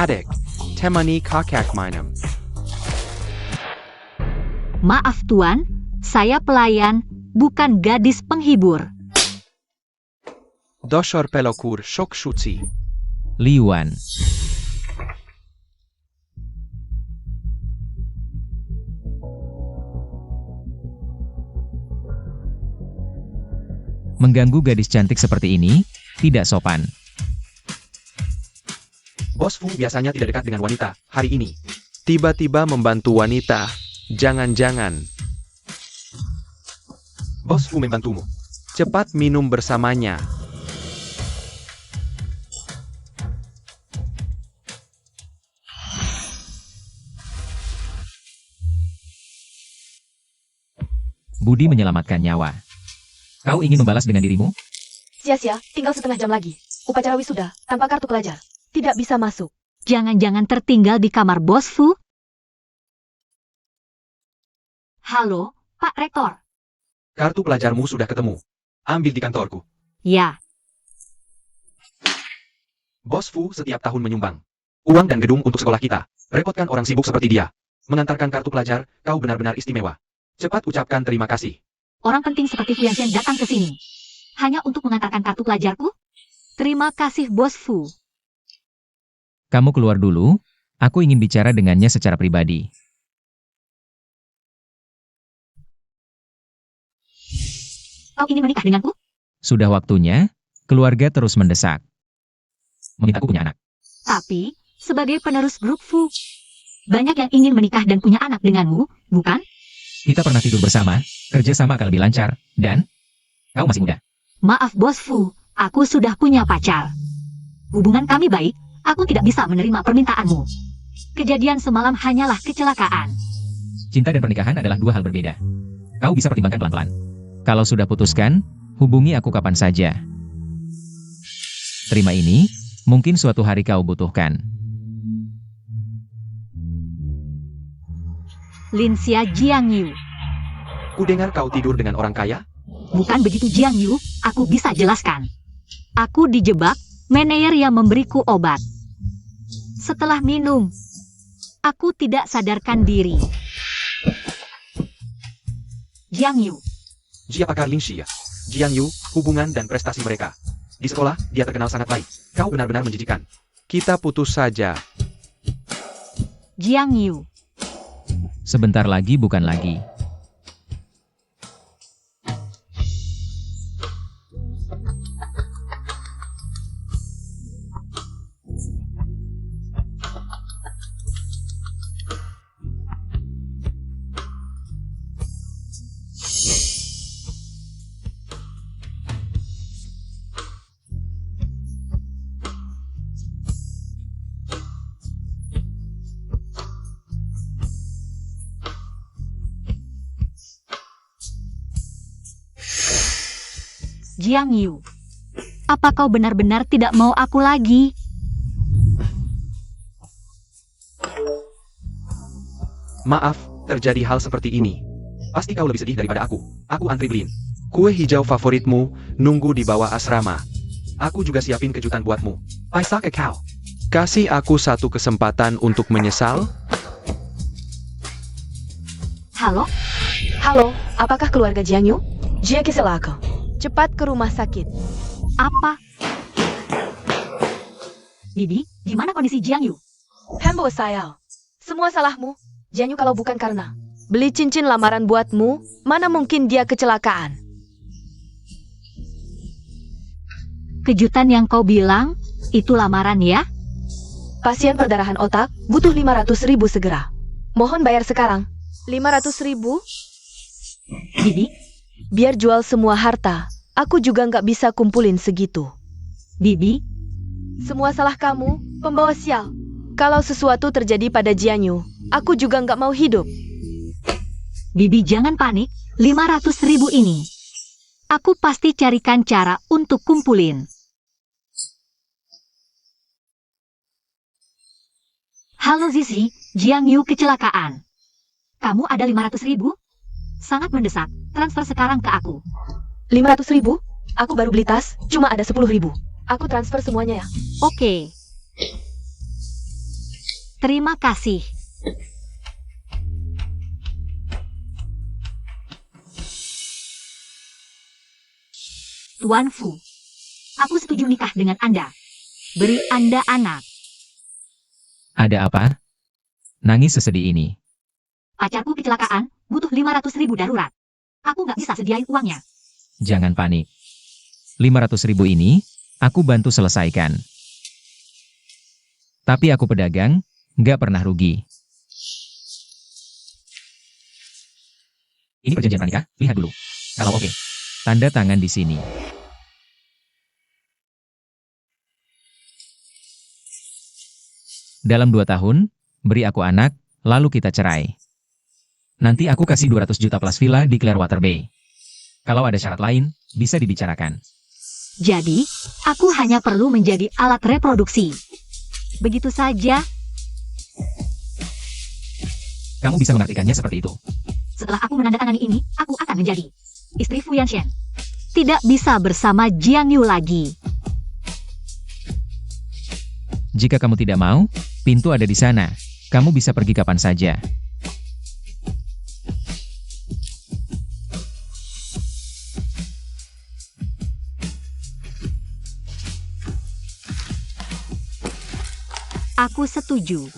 Adik, temani kakak minum. Maaf tuan, saya pelayan, bukan gadis penghibur. Doshor pelokur şok şutsi. Liuan. Mengganggu gadis cantik seperti ini tidak sopan. Bos Fu biasanya tidak dekat dengan wanita, hari ini tiba-tiba membantu wanita. Jangan-jangan Bos Fu membantumu. Cepat minum bersamanya. Budi menyelamatkan nyawa. Kau ingin membalas dengan dirimu? Sia-sia, tinggal setengah jam lagi. Upacara wisuda, tanpa kartu pelajar. Tidak bisa masuk. Jangan-jangan tertinggal di kamar Bos Fu? Halo, Pak Rektor. Kartu pelajarmu sudah ketemu. Ambil di kantorku. Ya, Bos Fu setiap tahun menyumbang uang dan gedung untuk sekolah kita. Repotkan orang sibuk seperti dia. Mengantarkan kartu pelajar, kau benar-benar istimewa. Cepat ucapkan terima kasih. orang penting seperti Fu Yanxian datang ke sini. Hanya untuk mengantarkan kartu pelajarku? Terima kasih Bos Fu. Kamu keluar dulu, aku ingin bicara dengannya secara pribadi. Kau ingin menikah denganku? Sudah waktunya, keluarga terus mendesak. Memintaku punya anak. Tapi, sebagai penerus grup Fu, banyak yang ingin menikah dan punya anak denganmu, bukan? Kita pernah tidur bersama, kerja sama akan lebih lancar, dan kau masih muda. Maaf Bos Fu, aku sudah punya pacar. Hubungan kami baik, aku tidak bisa menerima permintaanmu. Kejadian semalam hanyalah kecelakaan. Cinta dan pernikahan adalah dua hal berbeda. Kau bisa pertimbangkan pelan-pelan. Kalau sudah putuskan, hubungi aku kapan saja. Terima ini, mungkin suatu hari kau butuhkan. Linxia Jiang Yu. Kudengar kau tidur dengan orang kaya? Bukan begitu Jiang Yu, aku bisa jelaskan. Aku dijebak, manajer yang memberiku obat. Setelah minum, aku tidak sadarkan diri. Jiang Yu. Jia pakar Linxia. Jiang Yu, hubungan dan prestasi mereka. Di sekolah, dia terkenal sangat baik. Kau benar-benar menjijikan. Kita putus saja. Jiang Yu. Sebentar lagi bukan lagi. Jiang Yu. Apa kau benar-benar tidak mau aku lagi? Maaf, terjadi hal seperti ini. Pasti kau lebih sedih daripada aku. Aku antri beliin kue hijau favoritmu, nunggu di bawah asrama. Aku juga siapin kejutan buatmu. Paisa kakao. Kasih aku satu kesempatan untuk menyesal. Halo? Halo, apakah keluarga Jiang Yu? Jia keselaka. Cepat ke rumah sakit. Apa? Bibi, gimana kondisi Jiang Yu? Hembo sayang. Semua salahmu. Jiang Yu kalau bukan karena beli cincin lamaran buatmu, mana mungkin dia kecelakaan. Kejutan yang kau bilang, itu lamaran ya? Pasien perdarahan otak, butuh 500.000 segera. Mohon bayar sekarang. 500.000? Bibi? Biar jual semua harta, aku juga nggak bisa kumpulin segitu. Bibi? Semua salah kamu, pembawa sial. Kalau sesuatu terjadi pada Jiang Yu, aku juga nggak mau hidup. Bibi jangan panik, 500.000 ini. Aku pasti carikan cara untuk kumpulin. Halo Zizi, Jiang Yu kecelakaan. Kamu ada 500.000? Sangat mendesak, transfer sekarang ke aku. 500.000? Aku baru beli tas, cuma ada 10.000. Aku transfer semuanya ya. Oke. Terima kasih. Tuan Fu, aku setuju nikah dengan Anda. Beri Anda anak. Ada apa? Nangis sesedih ini. Pacarku kecelakaan, butuh 500.000 darurat. Aku nggak bisa sediain uangnya. Jangan panik. 500.000 ini, aku bantu selesaikan. Tapi aku pedagang, nggak pernah rugi. Ini perjanjian pranikah, lihat dulu. Kalau oke, tanda tangan di sini. Dalam 2 tahun, beri aku anak, lalu kita cerai. Nanti aku kasih 200 juta plus villa di Clearwater Bay. Kalau ada syarat lain, bisa dibicarakan. Jadi, aku hanya perlu menjadi alat reproduksi. Begitu saja. Kamu bisa mengartikannya seperti itu. Setelah aku menandatangani ini, aku akan menjadi istri Fu Yanshen. Tidak bisa bersama Jiang Yu lagi. Jika kamu tidak mau, pintu ada di sana. Kamu bisa pergi kapan saja. Aku setuju.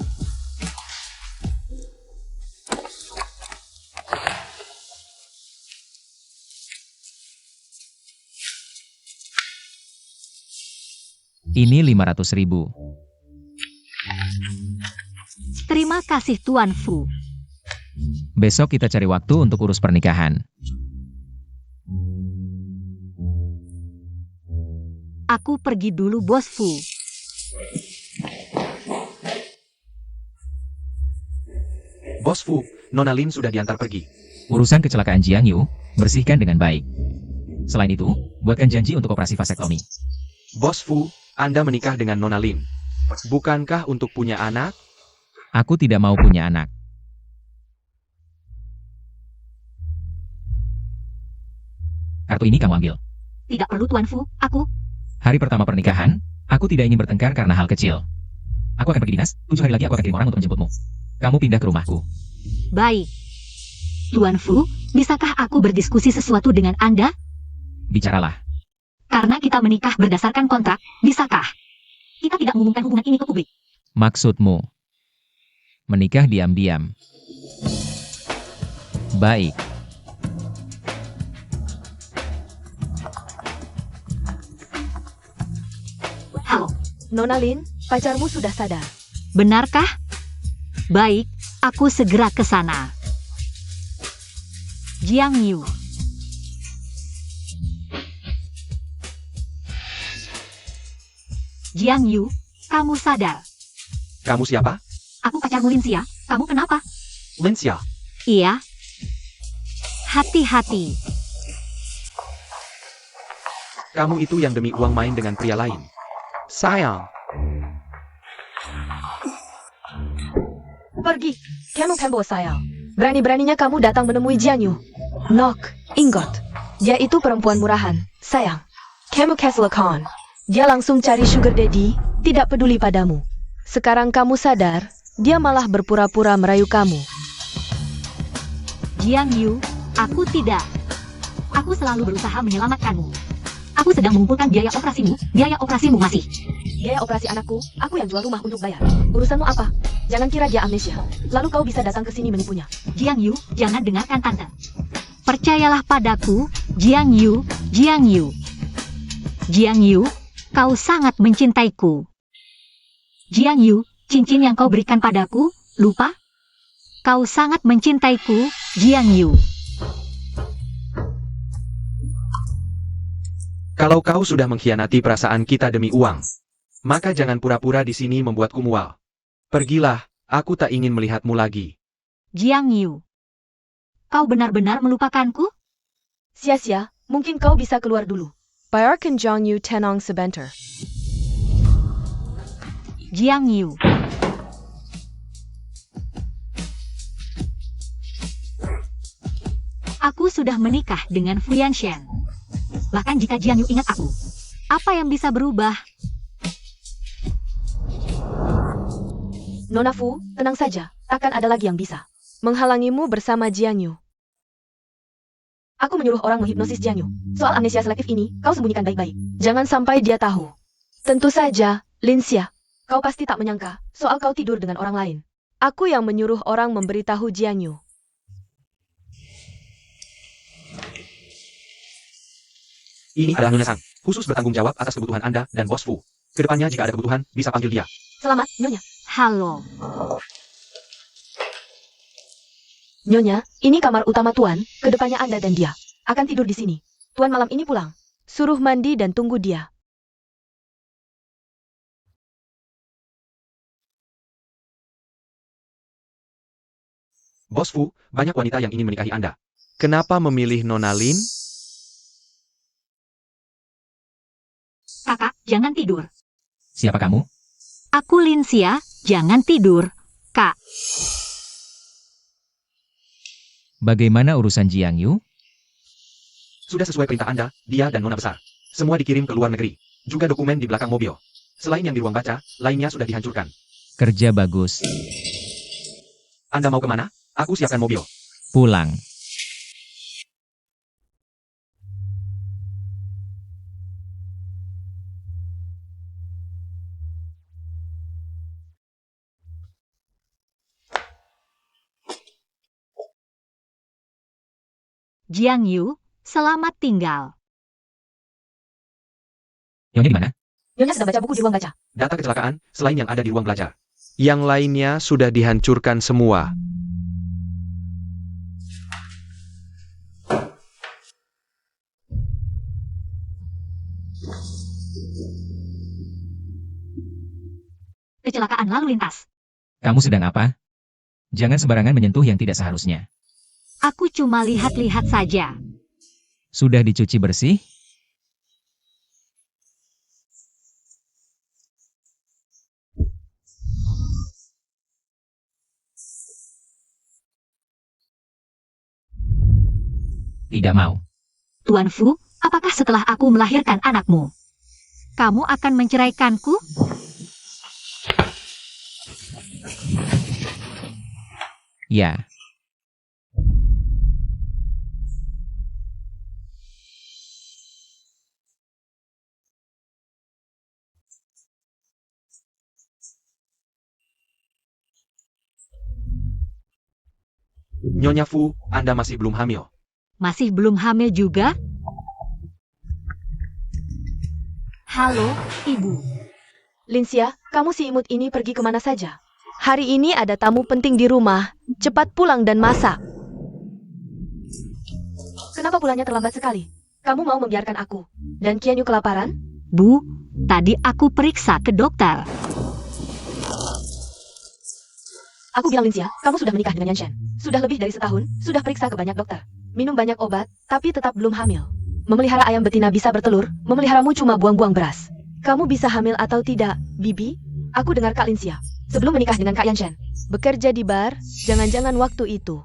Ini 500.000. Terima kasih Tuan Fu. Besok kita cari waktu untuk urus pernikahan. Aku pergi dulu, Bos Fu. Bos Fu, Nona Lin sudah diantar pergi. Urusan kecelakaan Jiang Yu, bersihkan dengan baik. Selain itu, buatkan janji untuk operasi vasektomi. Bos Fu, Anda menikah dengan Nona Lin. Bukankah untuk punya anak? Aku tidak mau punya anak. Kartu ini kamu ambil. Tidak perlu Tuan Fu, aku. Hari pertama pernikahan, aku tidak ingin bertengkar karena hal kecil. Aku akan pergi dinas, 7 hari lagi aku akan kirim orang untuk menjemputmu. Kamu pindah ke rumahku. Baik. Tuan Fu, bisakah aku berdiskusi sesuatu dengan Anda? Bicaralah. Karena kita menikah berdasarkan kontrak, bisakah kita tidak mengumumkan hubungan ini ke publik? Maksudmu? Menikah diam-diam. Baik. Halo, Nona Lin, pacarmu sudah sadar. benarkah? Baik, aku segera ke sana. Jiang Yu. Jiang Yu, kamu sadar. Kamu siapa? Aku pacarmu Lin Xia, kamu kenapa? Lin Xia. Iya. Hati-hati. Kamu itu yang demi uang main dengan pria lain. Sayang. Pergi. Kamu pembawa saya. Berani-beraninya kamu datang menemui Jiang Yu. Nok, Ingot. Dia itu perempuan murahan. Sayang. Kamu kecelakaan. Dia langsung cari sugar daddy, tidak peduli padamu. Sekarang kamu sadar, dia malah berpura-pura merayu kamu. Jiang Yu, aku tidak. Aku selalu berusaha menyelamatkanmu. Aku sedang mengumpulkan biaya operasimu masih. Biaya operasi anakku, aku yang jual rumah untuk bayar. Urusanmu apa? Jangan kira dia amnesia. Lalu kau bisa datang ke sini menipunya. Jiang Yu, jangan dengarkan tante. Percayalah padaku, Jiang Yu, Jiang Yu. Jiang Yu, kau sangat mencintaiku. Jiang Yu, cincin yang kau berikan padaku, lupa? Kau sangat mencintaiku, Jiang Yu. Kalau kau sudah mengkhianati perasaan kita demi uang, maka jangan pura-pura di sini membuatku mual. Pergilah, aku tak ingin melihatmu lagi. Jiang Yu. Kau benar-benar melupakanku? Sia-sia, mungkin kau bisa keluar dulu. Bayarkan Jiang Yu tenang sebentar. Jiang Yu. Aku sudah menikah dengan Fu Yanshen. Bahkan jika Jiang Yu ingat aku, apa yang bisa berubah? Nona Fu, tenang saja, takkan ada lagi yang bisa menghalangimu bersama Jiang Yu. Aku menyuruh orang menghipnosis Jiang Yu. Soal amnesia selektif ini, kau sembunyikan baik-baik. Jangan sampai dia tahu. Tentu saja, Lin Xia. Kau pasti tak menyangka, soal kau tidur dengan orang lain. Aku yang menyuruh orang memberitahu Jiang Yu. Ini adalah Nyonya Sang, khusus bertanggung jawab atas kebutuhan Anda dan Bos Fu. Kedepannya jika ada kebutuhan, bisa panggil dia. Selamat, Nyonya. Halo. Nyonya, ini kamar utama Tuan, kedepannya Anda dan dia akan tidur di sini. Tuan malam ini pulang. Suruh mandi dan tunggu dia. Bos Fu, banyak wanita yang ingin menikahi Anda. Kenapa memilih Nona Lin? Kakak, jangan tidur. Siapa kamu? Aku Lin Xia, jangan tidur. Kak, Bagaimana urusan Jiang Yu? Sudah sesuai perintah Anda, dia dan Nona besar. Semua dikirim ke luar negeri. Juga dokumen di belakang mobil. Selain yang di ruang baca, lainnya sudah dihancurkan. Kerja bagus. Anda mau kemana? Aku siapkan mobil. Pulang. Jiang Yu, selamat tinggal. Nyonya di mana? Nyonya sedang baca buku di ruang baca. Data kecelakaan, selain yang ada di ruang belajar. Yang lainnya sudah dihancurkan semua. Kecelakaan lalu lintas. Kamu sedang apa? Jangan sembarangan menyentuh yang tidak seharusnya. Aku cuma lihat-lihat saja. Sudah dicuci bersih? Tidak mau. Tuan Fu, apakah setelah aku melahirkan anakmu, kamu akan menceraikanku? Ya. Nyonya Fu, Anda masih belum hamil. Masih belum hamil juga? Halo, Ibu. Lin Xia, kamu si imut ini pergi kemana saja? Hari ini ada tamu penting di rumah. Cepat pulang dan masak. Kenapa pulangnya terlambat sekali? Kamu mau membiarkan aku dan Qian Yu kelaparan? Bu, tadi aku periksa ke dokter. Aku bilang Lin Xia, kamu sudah menikah dengan Yan Shen. Sudah lebih dari setahun, sudah periksa ke banyak dokter. Minum banyak obat, tapi tetap belum hamil. Memelihara ayam betina bisa bertelur, memeliharamu cuma buang-buang beras. Kamu bisa hamil atau tidak, Bibi? Aku dengar Kak Lin Xia, sebelum menikah dengan Kak Yan Shen, bekerja di bar, jangan-jangan waktu itu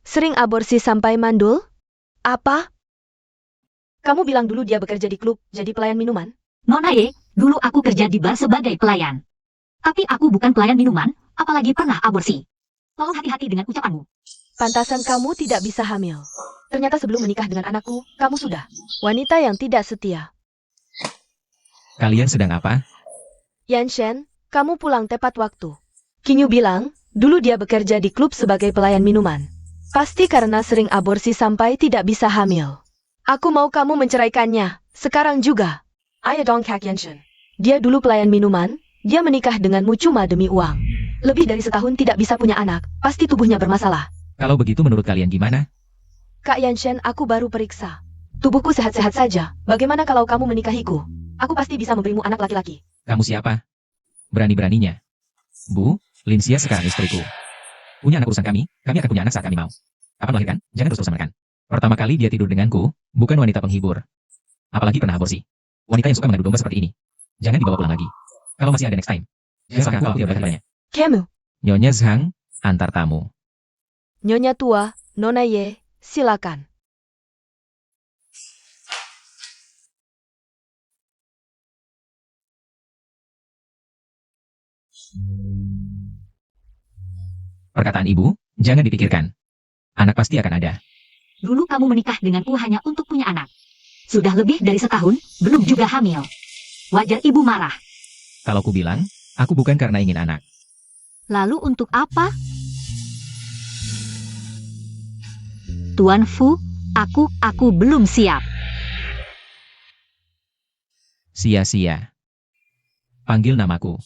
sering aborsi sampai mandul? Apa? Kamu bilang dulu dia bekerja di klub, jadi pelayan minuman? Nona Ye, dulu aku kerja di bar sebagai pelayan. Tapi aku bukan pelayan minuman, apalagi pernah aborsi. Tolong hati-hati dengan ucapanmu. Pantasan kamu tidak bisa hamil. Ternyata sebelum menikah dengan anakku, kamu sudah wanita yang tidak setia. Kalian sedang apa? Yan Shen, kamu pulang tepat waktu. Qin Yu bilang, dulu dia bekerja di klub sebagai pelayan minuman. Pasti karena sering aborsi sampai tidak bisa hamil. Aku mau kamu menceraikannya, sekarang juga. Ayah dong Kak Yan Shen. Dia dulu pelayan minuman, dia menikah denganmu cuma demi uang. Lebih dari setahun tidak bisa punya anak, pasti tubuhnya bermasalah. Kalau begitu menurut kalian gimana? Kak Yan Shen, aku baru periksa. Tubuhku sehat-sehat saja. Bagaimana kalau kamu menikahiku? Aku pasti bisa memberimu anak laki-laki. Kamu siapa? Berani-beraninya. Bu, Lin Xia sekarang istriku. Punya anak urusan kami akan punya anak saat kami mau. Apa melahirkan? Jangan terus-terusan menekan. Pertama kali dia tidur denganku, bukan wanita penghibur. Apalagi pernah aborsi. Wanita yang suka mengadu domba seperti ini. Jangan dibawa pulang lagi. Kalau masih ada next time. Biarkan aku tidak banyak. Kamu, Nyonya Zhang, antar tamu. Nyonya tua, Nona Ye, silakan. Perkataan ibu, jangan dipikirkan. Anak pasti akan ada. Dulu kamu menikah denganku hanya untuk punya anak. Sudah lebih dari setahun, belum juga hamil. Wajar ibu marah. Kalau ku bilang, aku bukan karena ingin anak. Lalu untuk apa? Tuan Fu, aku belum siap. Sia-sia. Panggil namaku.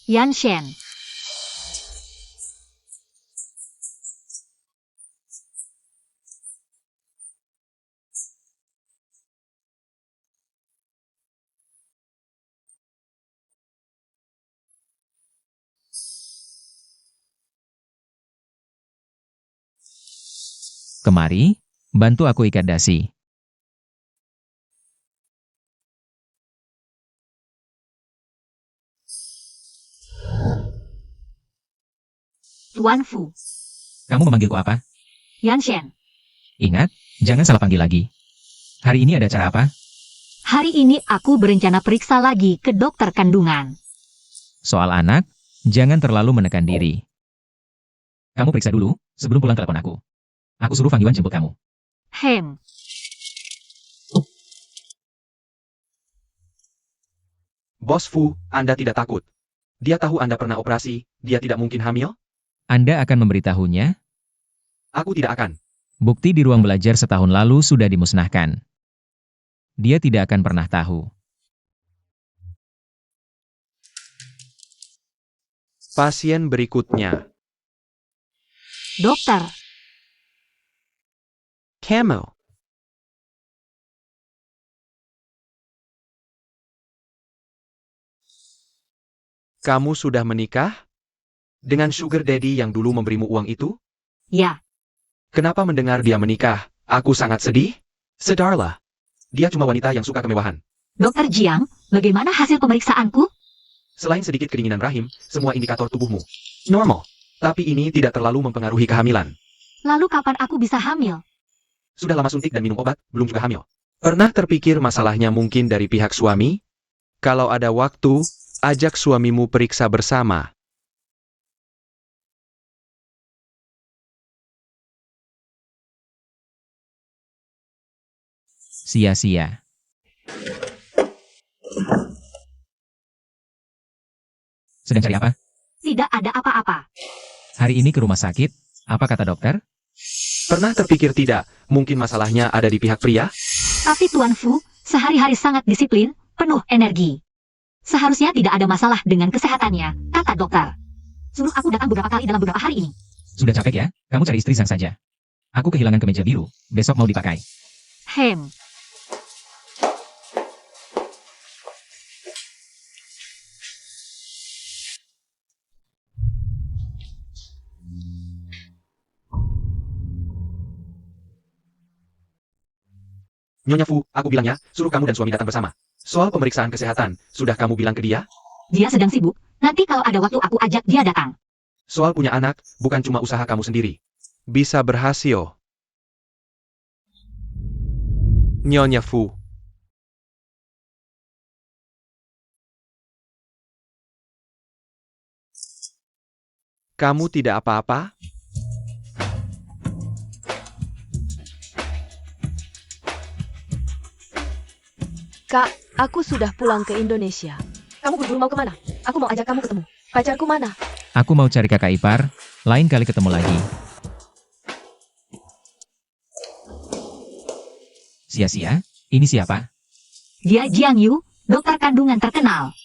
Yan Shen. Kemari, bantu aku ikat dasi. Tuan Fu, Kamu memanggilku apa? Yan Shen. Ingat, jangan salah panggil lagi. Hari ini ada acara apa? Hari ini aku berencana periksa lagi ke dokter kandungan. Soal anak, jangan terlalu menekan diri. Kamu periksa dulu, sebelum pulang telepon aku. Aku suruh Fang Yuan jemput kamu. Hem, Bos Fu, Anda tidak takut. Dia tahu Anda pernah operasi, dia tidak mungkin hamil? Anda akan memberitahunya? Aku tidak akan. Bukti di ruang belajar setahun lalu sudah dimusnahkan. Dia tidak akan pernah tahu. Pasien berikutnya. dokter. Camel. Kamu sudah menikah? Dengan sugar daddy yang dulu memberimu uang itu? Ya, Kenapa mendengar dia menikah? Aku sangat sedih. Sedarlah. Dia cuma wanita yang suka kemewahan. Dokter Jiang, bagaimana hasil pemeriksaanku? Selain sedikit kedinginan rahim, semua indikator tubuhmu normal. Tapi ini tidak terlalu mempengaruhi kehamilan. Lalu kapan aku bisa hamil? Sudah lama suntik dan minum obat, belum juga hamil. Pernah terpikir masalahnya mungkin dari pihak suami? Kalau ada waktu, ajak suamimu periksa bersama. Sia-sia. Sedang cari apa? Tidak ada apa-apa. Hari ini ke rumah sakit, apa kata dokter? Pernah terpikir tidak, mungkin masalahnya ada di pihak pria? Tapi Tuan Fu, sehari-hari sangat disiplin, penuh energi. Seharusnya tidak ada masalah dengan kesehatannya, kata dokter. Suruh aku datang beberapa kali dalam beberapa hari ini. Sudah capek ya? Kamu cari istri Zhang saja. Aku kehilangan kemeja biru, besok mau dipakai. Hem, Nyonya Fu, aku bilang ya, suruh kamu dan suami datang bersama. Soal pemeriksaan kesehatan, sudah kamu bilang ke dia? dia sedang sibuk. Nanti kalau ada waktu aku ajak dia datang. Soal punya anak, bukan cuma usaha kamu sendiri. Bisa berhasil. Nyonya Fu. Kamu tidak apa-apa? Kak, aku sudah pulang ke Indonesia. Kamu buru-buru mau kemana? Aku mau ajak kamu ketemu. Pacarku mana? Aku mau cari kakak ipar, lain kali ketemu lagi. Sia-sia, ini siapa? Dia Jiang Yu, dokter kandungan terkenal.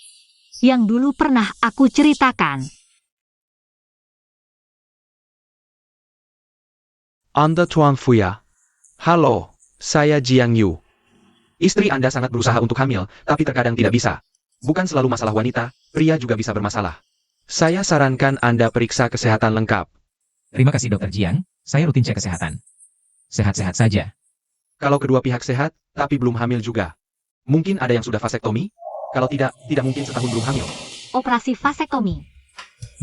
Yang dulu pernah aku ceritakan. Anda Tuan Fu ya? Halo, saya Jiang Yu. Istri Anda sangat berusaha untuk hamil, tapi terkadang tidak bisa. Bukan selalu masalah wanita, pria juga bisa bermasalah. Saya sarankan Anda periksa kesehatan lengkap. Terima kasih Dokter Jiang, saya rutin cek kesehatan. Sehat-sehat saja. Kalau kedua pihak sehat, tapi belum hamil juga. Mungkin ada yang sudah vasektomi? Kalau tidak, tidak mungkin setahun belum hamil. Operasi vasektomi.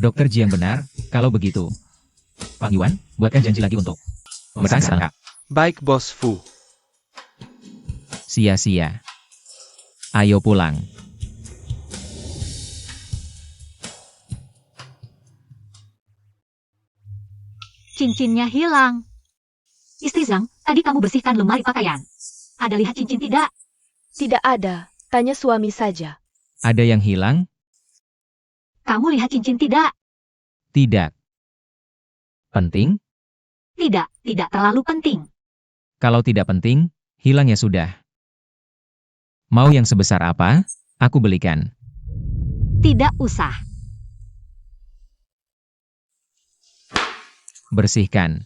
Dokter Jiang benar, kalau begitu. Fang Yuan, buatkan janji lagi untuk pemeriksaan lengkap. Baik Bos Fu. Sia-sia. Ayo pulang. Cincinnya hilang. Istri Zhang, tadi kamu bersihkan lemari pakaian. Ada lihat cincin tidak? Tidak ada, tanya suami saja. Ada yang hilang? Kamu lihat cincin tidak? Tidak. Penting? Tidak, tidak terlalu penting. Kalau tidak penting, hilang ya sudah. Mau yang sebesar apa? Aku belikan. Tidak usah. Bersihkan.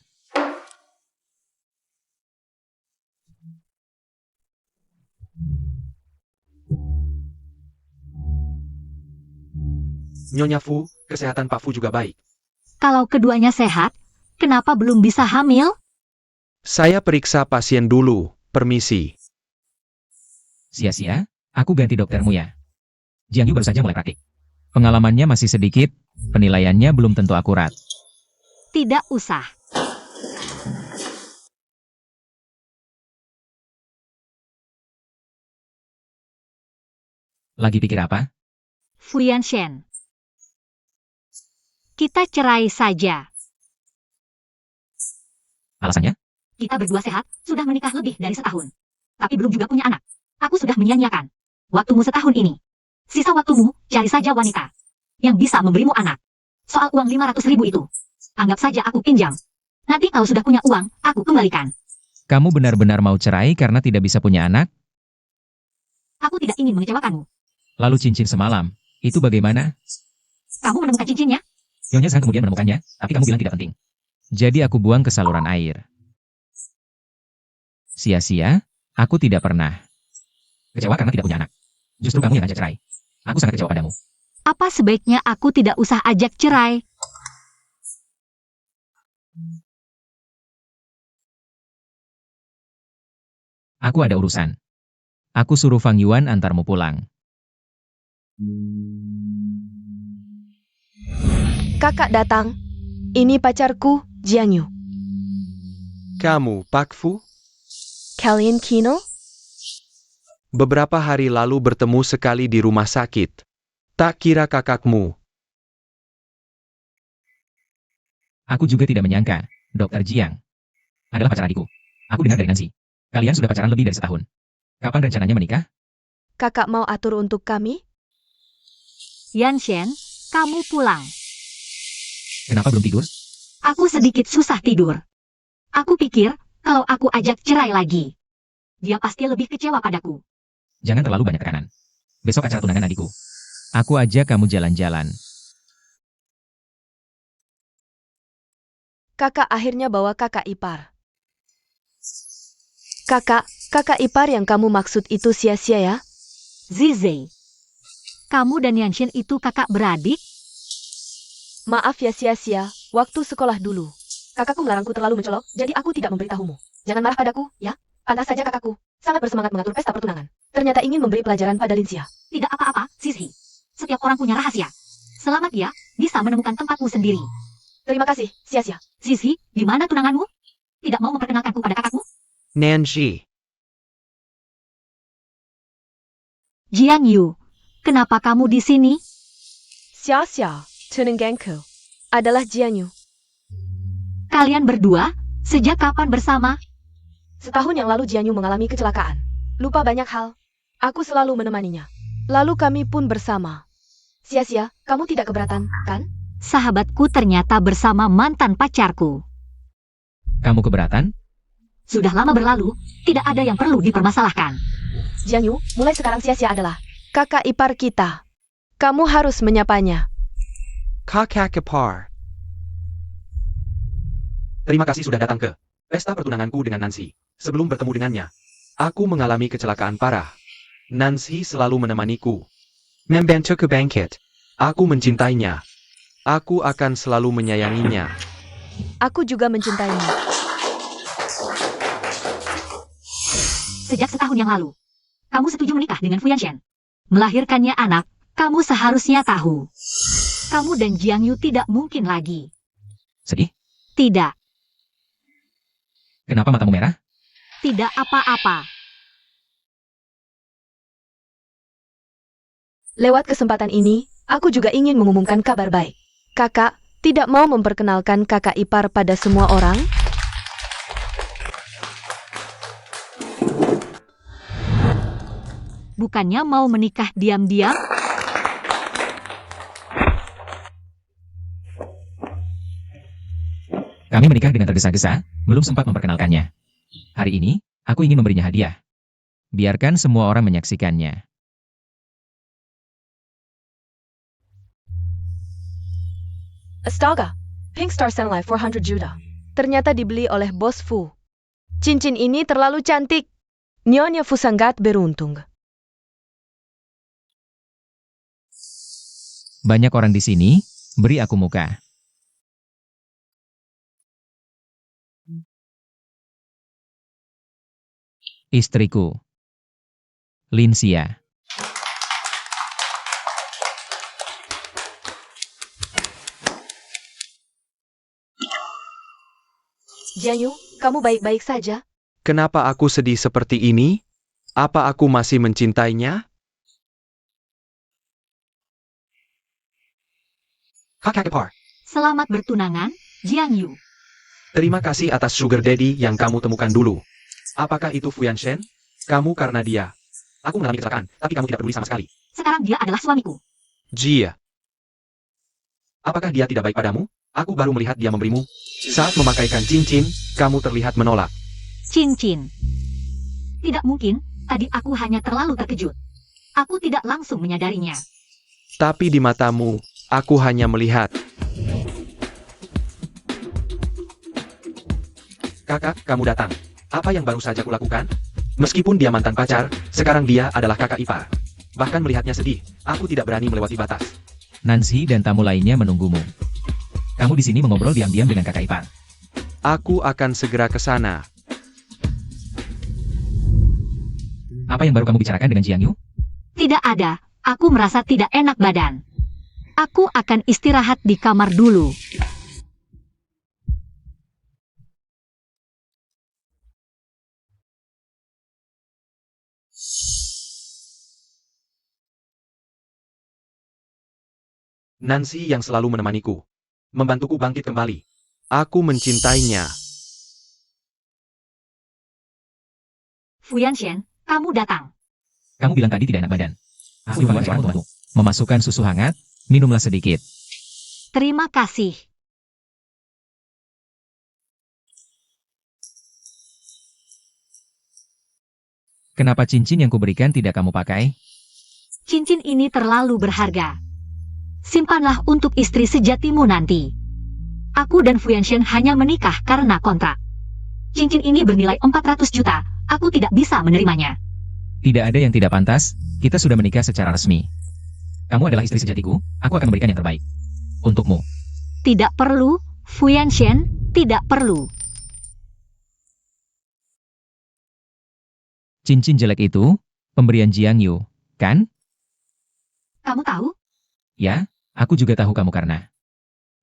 Nyonya Fu, kesehatan Pak Fu juga baik. Kalau keduanya sehat, kenapa belum bisa hamil? Saya periksa pasien dulu, permisi. Sia-sia, aku ganti doktermu ya. Jiang Yu baru saja mulai praktik. Pengalamannya masih sedikit, penilaiannya belum tentu akurat. Tidak usah. Lagi pikir apa? Fuyan Shen. Kita cerai saja. Alasannya? Kita berdua sehat, sudah menikah lebih dari setahun. Tapi belum juga punya anak. Aku sudah menyia-nyiakan waktumu setahun ini. Sisa waktumu, cari saja wanita yang bisa memberimu anak. Soal uang 500.000 itu, anggap saja aku pinjam. Nanti kalau sudah punya uang, aku kembalikan. Kamu benar-benar mau cerai karena tidak bisa punya anak? Aku tidak ingin mengecewakanmu. Lalu cincin semalam, itu bagaimana? Kamu menemukan cincinnya? Nyonya Zhang kemudian menemukannya, tapi kamu bilang tidak penting. Jadi aku buang ke saluran air. Sia-sia, aku tidak pernah. Kecewa karena tidak punya anak. Justru kamu yang ajak cerai. Aku sangat kecewa padamu. Apa sebaiknya aku tidak usah ajak cerai? Aku ada urusan. Aku suruh Fang Yuan antarmu pulang. Kakak datang. Ini pacarku, Jiang Yu. Kamu, Pak Fu? Kalian Kino? Beberapa hari lalu bertemu sekali di rumah sakit. Tak kira kakakmu. Aku juga tidak menyangka, Dr. Jiang adalah pacar adikku. Aku dengar dari Nancy. Kalian sudah pacaran lebih dari setahun. Kapan rencananya menikah? Kakak mau atur untuk kami? Yan Shen, kamu pulang. Kenapa belum tidur? Aku sedikit susah tidur. Aku pikir, kalau aku ajak cerai lagi, dia pasti lebih kecewa padaku. Jangan terlalu banyak tekanan. Besok acara tunangan adikku. Aku ajak kamu jalan-jalan. Kakak akhirnya bawa kakak ipar. Kakak ipar yang kamu maksud itu sia-sia ya? Zizei, kamu dan Yan Shen itu kakak beradik? Maaf ya sia-sia, waktu sekolah dulu. Kakakku melarangku terlalu mencolok, jadi aku tidak memberitahumu. Jangan marah padaku, ya? Pantas saja kakakku sangat bersemangat mengatur pesta pertunangan. Ternyata ingin memberi pelajaran pada Linsia. Tidak apa-apa, Zizi. Setiap orang punya rahasia. Selamat ya, bisa menemukan tempatmu sendiri. Terima kasih, sia-sia. Zizi, di mana tunanganmu? Tidak mau memperkenalkanku pada kakakmu? Nanji. Jiang Yu, kenapa kamu di sini? Sia-sia, tunanganku adalah Jiang Yu. Kalian berdua, sejak kapan bersama? Setahun yang lalu Jiang Yu mengalami kecelakaan. Lupa banyak hal. Aku selalu menemaninya. Lalu kami pun bersama. Sia-sia, kamu tidak keberatan, kan? Sahabatku ternyata bersama mantan pacarku. Kamu keberatan? Sudah lama berlalu, tidak ada yang perlu dipermasalahkan. Jiang Yu, mulai sekarang sia-sia adalah kakak ipar kita. Kamu harus menyapanya. Kakak ipar. Terima kasih sudah datang ke pesta pertunanganku dengan Nancy. Sebelum bertemu dengannya, aku mengalami kecelakaan parah. Nancy selalu menemaniku. Membantu ke bangkit. Aku mencintainya. Aku akan selalu menyayanginya. Aku juga mencintaimu. Sejak setahun yang lalu, kamu setuju menikah dengan Fuyan Shen. Melahirkannya anak, kamu seharusnya tahu. Kamu dan Jiang Yu tidak mungkin lagi. Sedih? Tidak, Kenapa matamu merah? tidak apa-apa. Lewat kesempatan ini, aku juga ingin mengumumkan kabar baik. Kakak, Tidak mau memperkenalkan kakak ipar pada semua orang? Bukannya mau menikah diam-diam? Kami menikah dengan tergesa-gesa, belum sempat memperkenalkannya. Hari ini, aku ingin memberinya hadiah. Biarkan semua orang menyaksikannya. Astaga, Pink Star Senilai 400 juta. Ternyata dibeli oleh Bos Fu. Cincin ini terlalu cantik. Nyonya Fu sangat beruntung. Banyak orang di sini, beri aku muka. Istriku, Linsia. Jiangyu, kamu baik-baik saja? Kenapa aku sedih seperti ini? Apa aku masih mencintainya? Kakak ipar, Selamat bertunangan, Jiangyu. terima kasih atas sugar daddy yang kamu temukan dulu. Apakah itu Fuyan Shen? Kamu karena dia. Aku mengalami kecelakaan, tapi kamu tidak peduli sama sekali. Sekarang dia adalah suamiku. Jia. Apakah dia tidak baik padamu? Aku baru melihat dia memberimu. Saat memakaikan cincin, kamu terlihat menolak. Cincin. Tidak mungkin, tadi aku hanya terlalu terkejut. Aku tidak langsung menyadarinya. Tapi di matamu, aku hanya melihat. Kakak, kamu datang. Apa yang baru saja kulakukan? Meskipun dia mantan pacar, sekarang dia adalah kakak ipar. Bahkan melihatnya sedih, aku tidak berani melewati batas. Nancy dan tamu lainnya menunggumu. Kamu di sini mengobrol diam-diam dengan kakak ipar. Aku akan segera ke sana. Apa yang baru kamu bicarakan dengan Jiangyu? Tidak ada, aku merasa tidak enak badan. Aku akan istirahat di kamar dulu. Nancy yang selalu menemaniku. Membantuku bangkit kembali. Aku mencintainya. Fuyan Shen, kamu datang. Kamu bilang tadi tidak enak badan. Aku membawa seorang pembantu. Memasukkan susu hangat, minumlah sedikit. Terima kasih. Kenapa cincin yang kuberikan tidak kamu pakai? Cincin ini terlalu berharga. Simpanlah untuk istri sejatimu nanti. Aku dan Fuyan Shen hanya menikah karena kontrak. Cincin ini bernilai 400 juta, aku tidak bisa menerimanya. Tidak ada yang tidak pantas, kita sudah menikah secara resmi. Kamu adalah istri sejatiku, aku akan memberikan yang terbaik. Untukmu. Tidak perlu, Fuyan Shen, tidak perlu. Cincin jelek itu, pemberian Jiangyu, kan? Kamu tahu? Ya, aku juga tahu kamu karena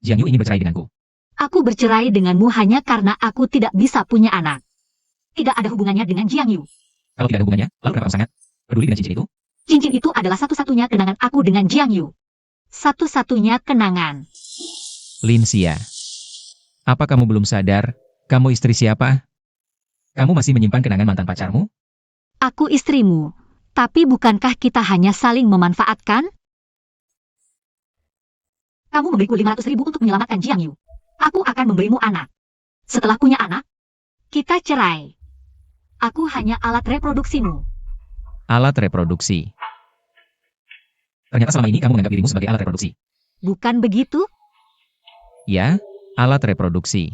Jiangyu ingin bercerai denganku. Aku bercerai denganmu hanya karena aku tidak bisa punya anak. Tidak ada hubungannya dengan Jiangyu. Kalau tidak ada hubungannya, lalu kenapa kamu sangat peduli dengan cincin itu? Cincin itu adalah satu-satunya kenangan aku dengan Jiangyu. Satu-satunya kenangan. Linsia. Apa kamu belum sadar, kamu istri siapa? Kamu masih menyimpan kenangan mantan pacarmu? Aku istrimu. Tapi bukankah kita hanya saling memanfaatkan? Kamu memberiku 500.000 untuk menyelamatkan Jiangyu. Aku akan memberimu anak. Setelah punya anak, kita cerai. Aku hanya alat reproduksimu. Alat reproduksi. Ternyata selama ini kamu menganggap dirimu sebagai alat reproduksi. Bukan begitu? Ya, alat reproduksi.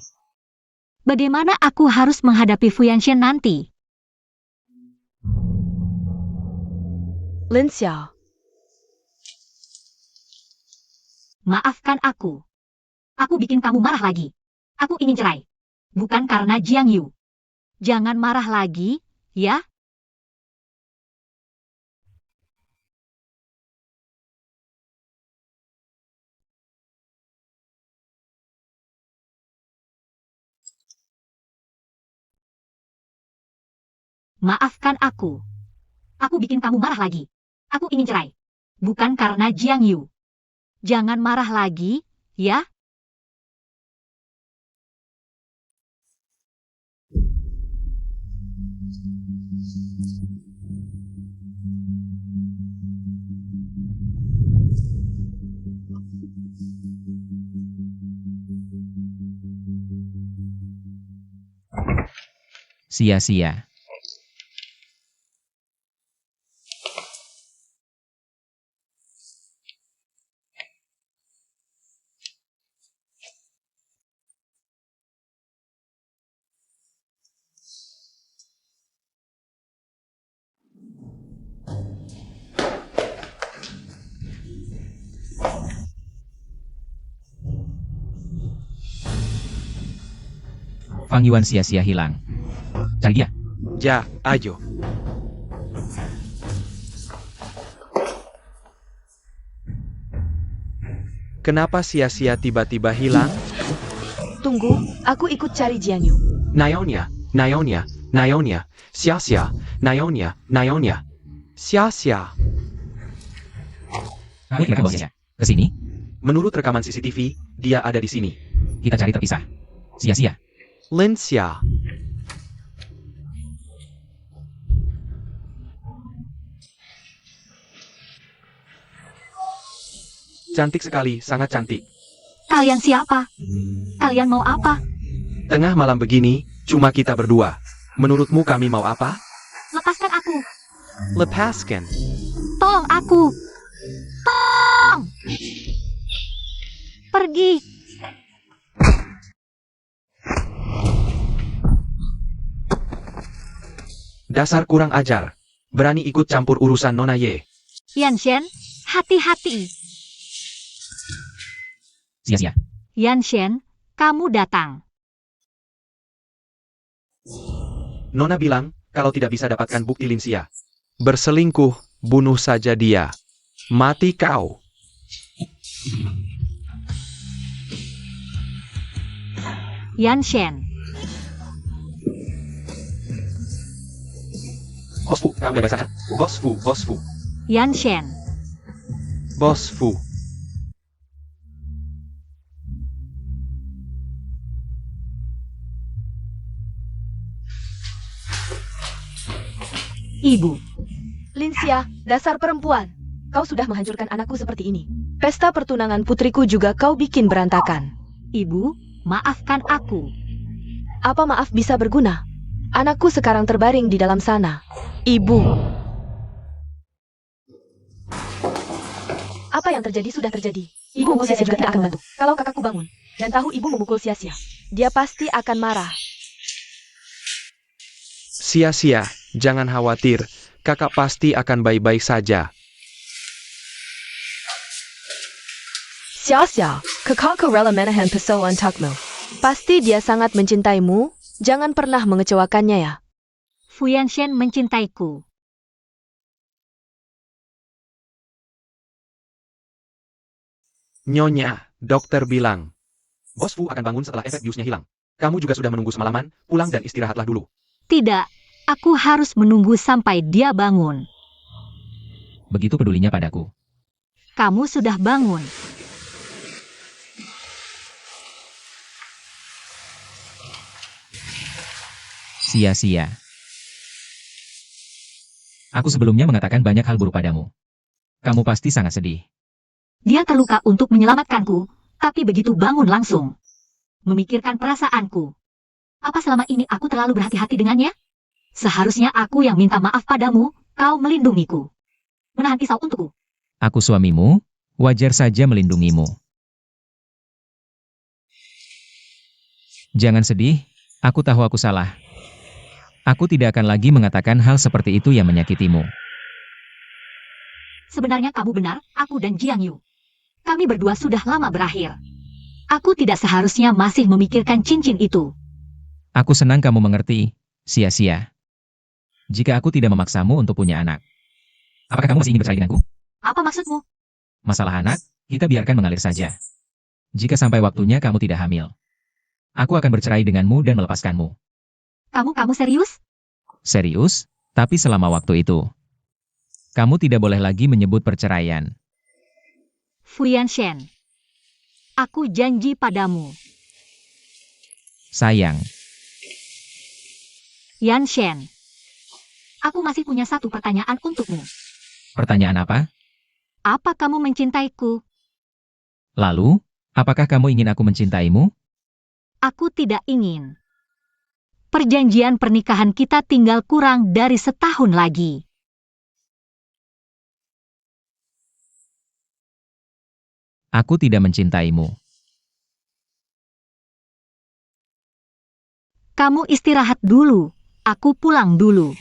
Bagaimana aku harus menghadapi Fuyan Shen nanti? Lin Xiao, Maafkan aku. Aku bikin kamu marah lagi. Aku ingin cerai. Bukan karena Jiangyu. Jangan marah lagi, ya? Maafkan aku. Aku bikin kamu marah lagi. Aku ingin cerai. Bukan karena Jiangyu. Jangan marah lagi, ya? Sia-sia. Fang Yuan sia-sia hilang. Cari dia. Ya, ayo. Kenapa sia-sia tiba-tiba hilang? Tunggu, aku ikut cari Jiang Yu. Naonya, Naonya, Naonya, sia-sia, Naonya, Naonya, sia-sia. Kamu kira bawa sia-sia ke sini? Menurut rekaman CCTV, dia ada di sini. Kita cari terpisah. Sia-sia. Lin Xia. Cantik sekali, sangat cantik. Kalian siapa? Kalian mau apa? Tengah malam begini, cuma kita berdua. Menurutmu kami mau apa? Lepaskan aku. Lepaskan. Tolong aku. Tolong. Pergi. Dasar kurang ajar. Berani ikut campur urusan Nona Ye. Yanshen, hati-hati. Sia-sia. Yanshen, kamu datang. Nona bilang, kalau tidak bisa dapatkan bukti Lin Xia. Berselingkuh, bunuh saja dia. Mati kau. Yanshen, Bos Fu, kamu bebas saja. Bos Fu, Bos Fu, Yanshen. Bos Fu. Ibu, Lin Xia, dasar perempuan. Kau sudah menghancurkan anakku seperti ini. Pesta pertunangan putriku juga kau bikin berantakan. ibu, maafkan aku. Apa maaf bisa berguna? Anakku sekarang terbaring di dalam sana. Ibu. Apa yang terjadi sudah terjadi. Ibu memukul sia-sia juga tidak akan membantu. Kalau kakakku bangun dan tahu ibu memukul sia-sia, dia pasti akan marah. Sia-sia, jangan khawatir. Kakak pasti akan baik-baik saja. Sia-sia, kakakku rela menahan pisau untukmu. Pasti dia sangat mencintaimu. Jangan pernah mengecewakannya ya. Fu Yanshen mencintaiku. Nyonya, dokter bilang. Bos Fu akan bangun setelah efek biusnya hilang. Kamu juga sudah menunggu semalaman, pulang dan istirahatlah dulu. Tidak, aku harus menunggu sampai dia bangun. Begitu pedulinya padaku. Kamu sudah bangun. Sia-sia. Aku sebelumnya mengatakan banyak hal buruk padamu. Kamu pasti sangat sedih. Dia terluka untuk menyelamatkanku, tapi begitu bangun langsung memikirkan perasaanku. Apa selama ini aku terlalu berhati-hati dengannya? Seharusnya aku yang minta maaf padamu, kau melindungiku. Menahan pisau untukku. Aku suamimu, wajar saja melindungimu. Jangan sedih, aku tahu aku salah. Aku tidak akan lagi mengatakan hal seperti itu yang menyakitimu. Sebenarnya kamu benar, aku dan Jiang Yu. Kami berdua sudah lama berakhir. Aku tidak seharusnya masih memikirkan cincin itu. Aku senang kamu mengerti, sia-sia. Jika aku tidak memaksamu untuk punya anak. Apakah kamu masih ingin bercerai denganku? Apa maksudmu? Masalah anak, kita biarkan mengalir saja. Jika sampai waktunya kamu tidak hamil, aku akan bercerai denganmu dan melepaskanmu. Kamu serius? Serius? Tapi selama waktu itu, kamu tidak boleh lagi menyebut perceraian. Fu Yanshen. Aku janji padamu. Sayang, Yanshen. Aku masih punya satu pertanyaan untukmu. Pertanyaan apa? Apa kamu mencintaiku? Lalu, apakah kamu ingin aku mencintaimu? Aku tidak ingin. Perjanjian pernikahan kita tinggal kurang dari setahun lagi. Aku tidak mencintaimu. Kamu istirahat dulu. Aku pulang dulu.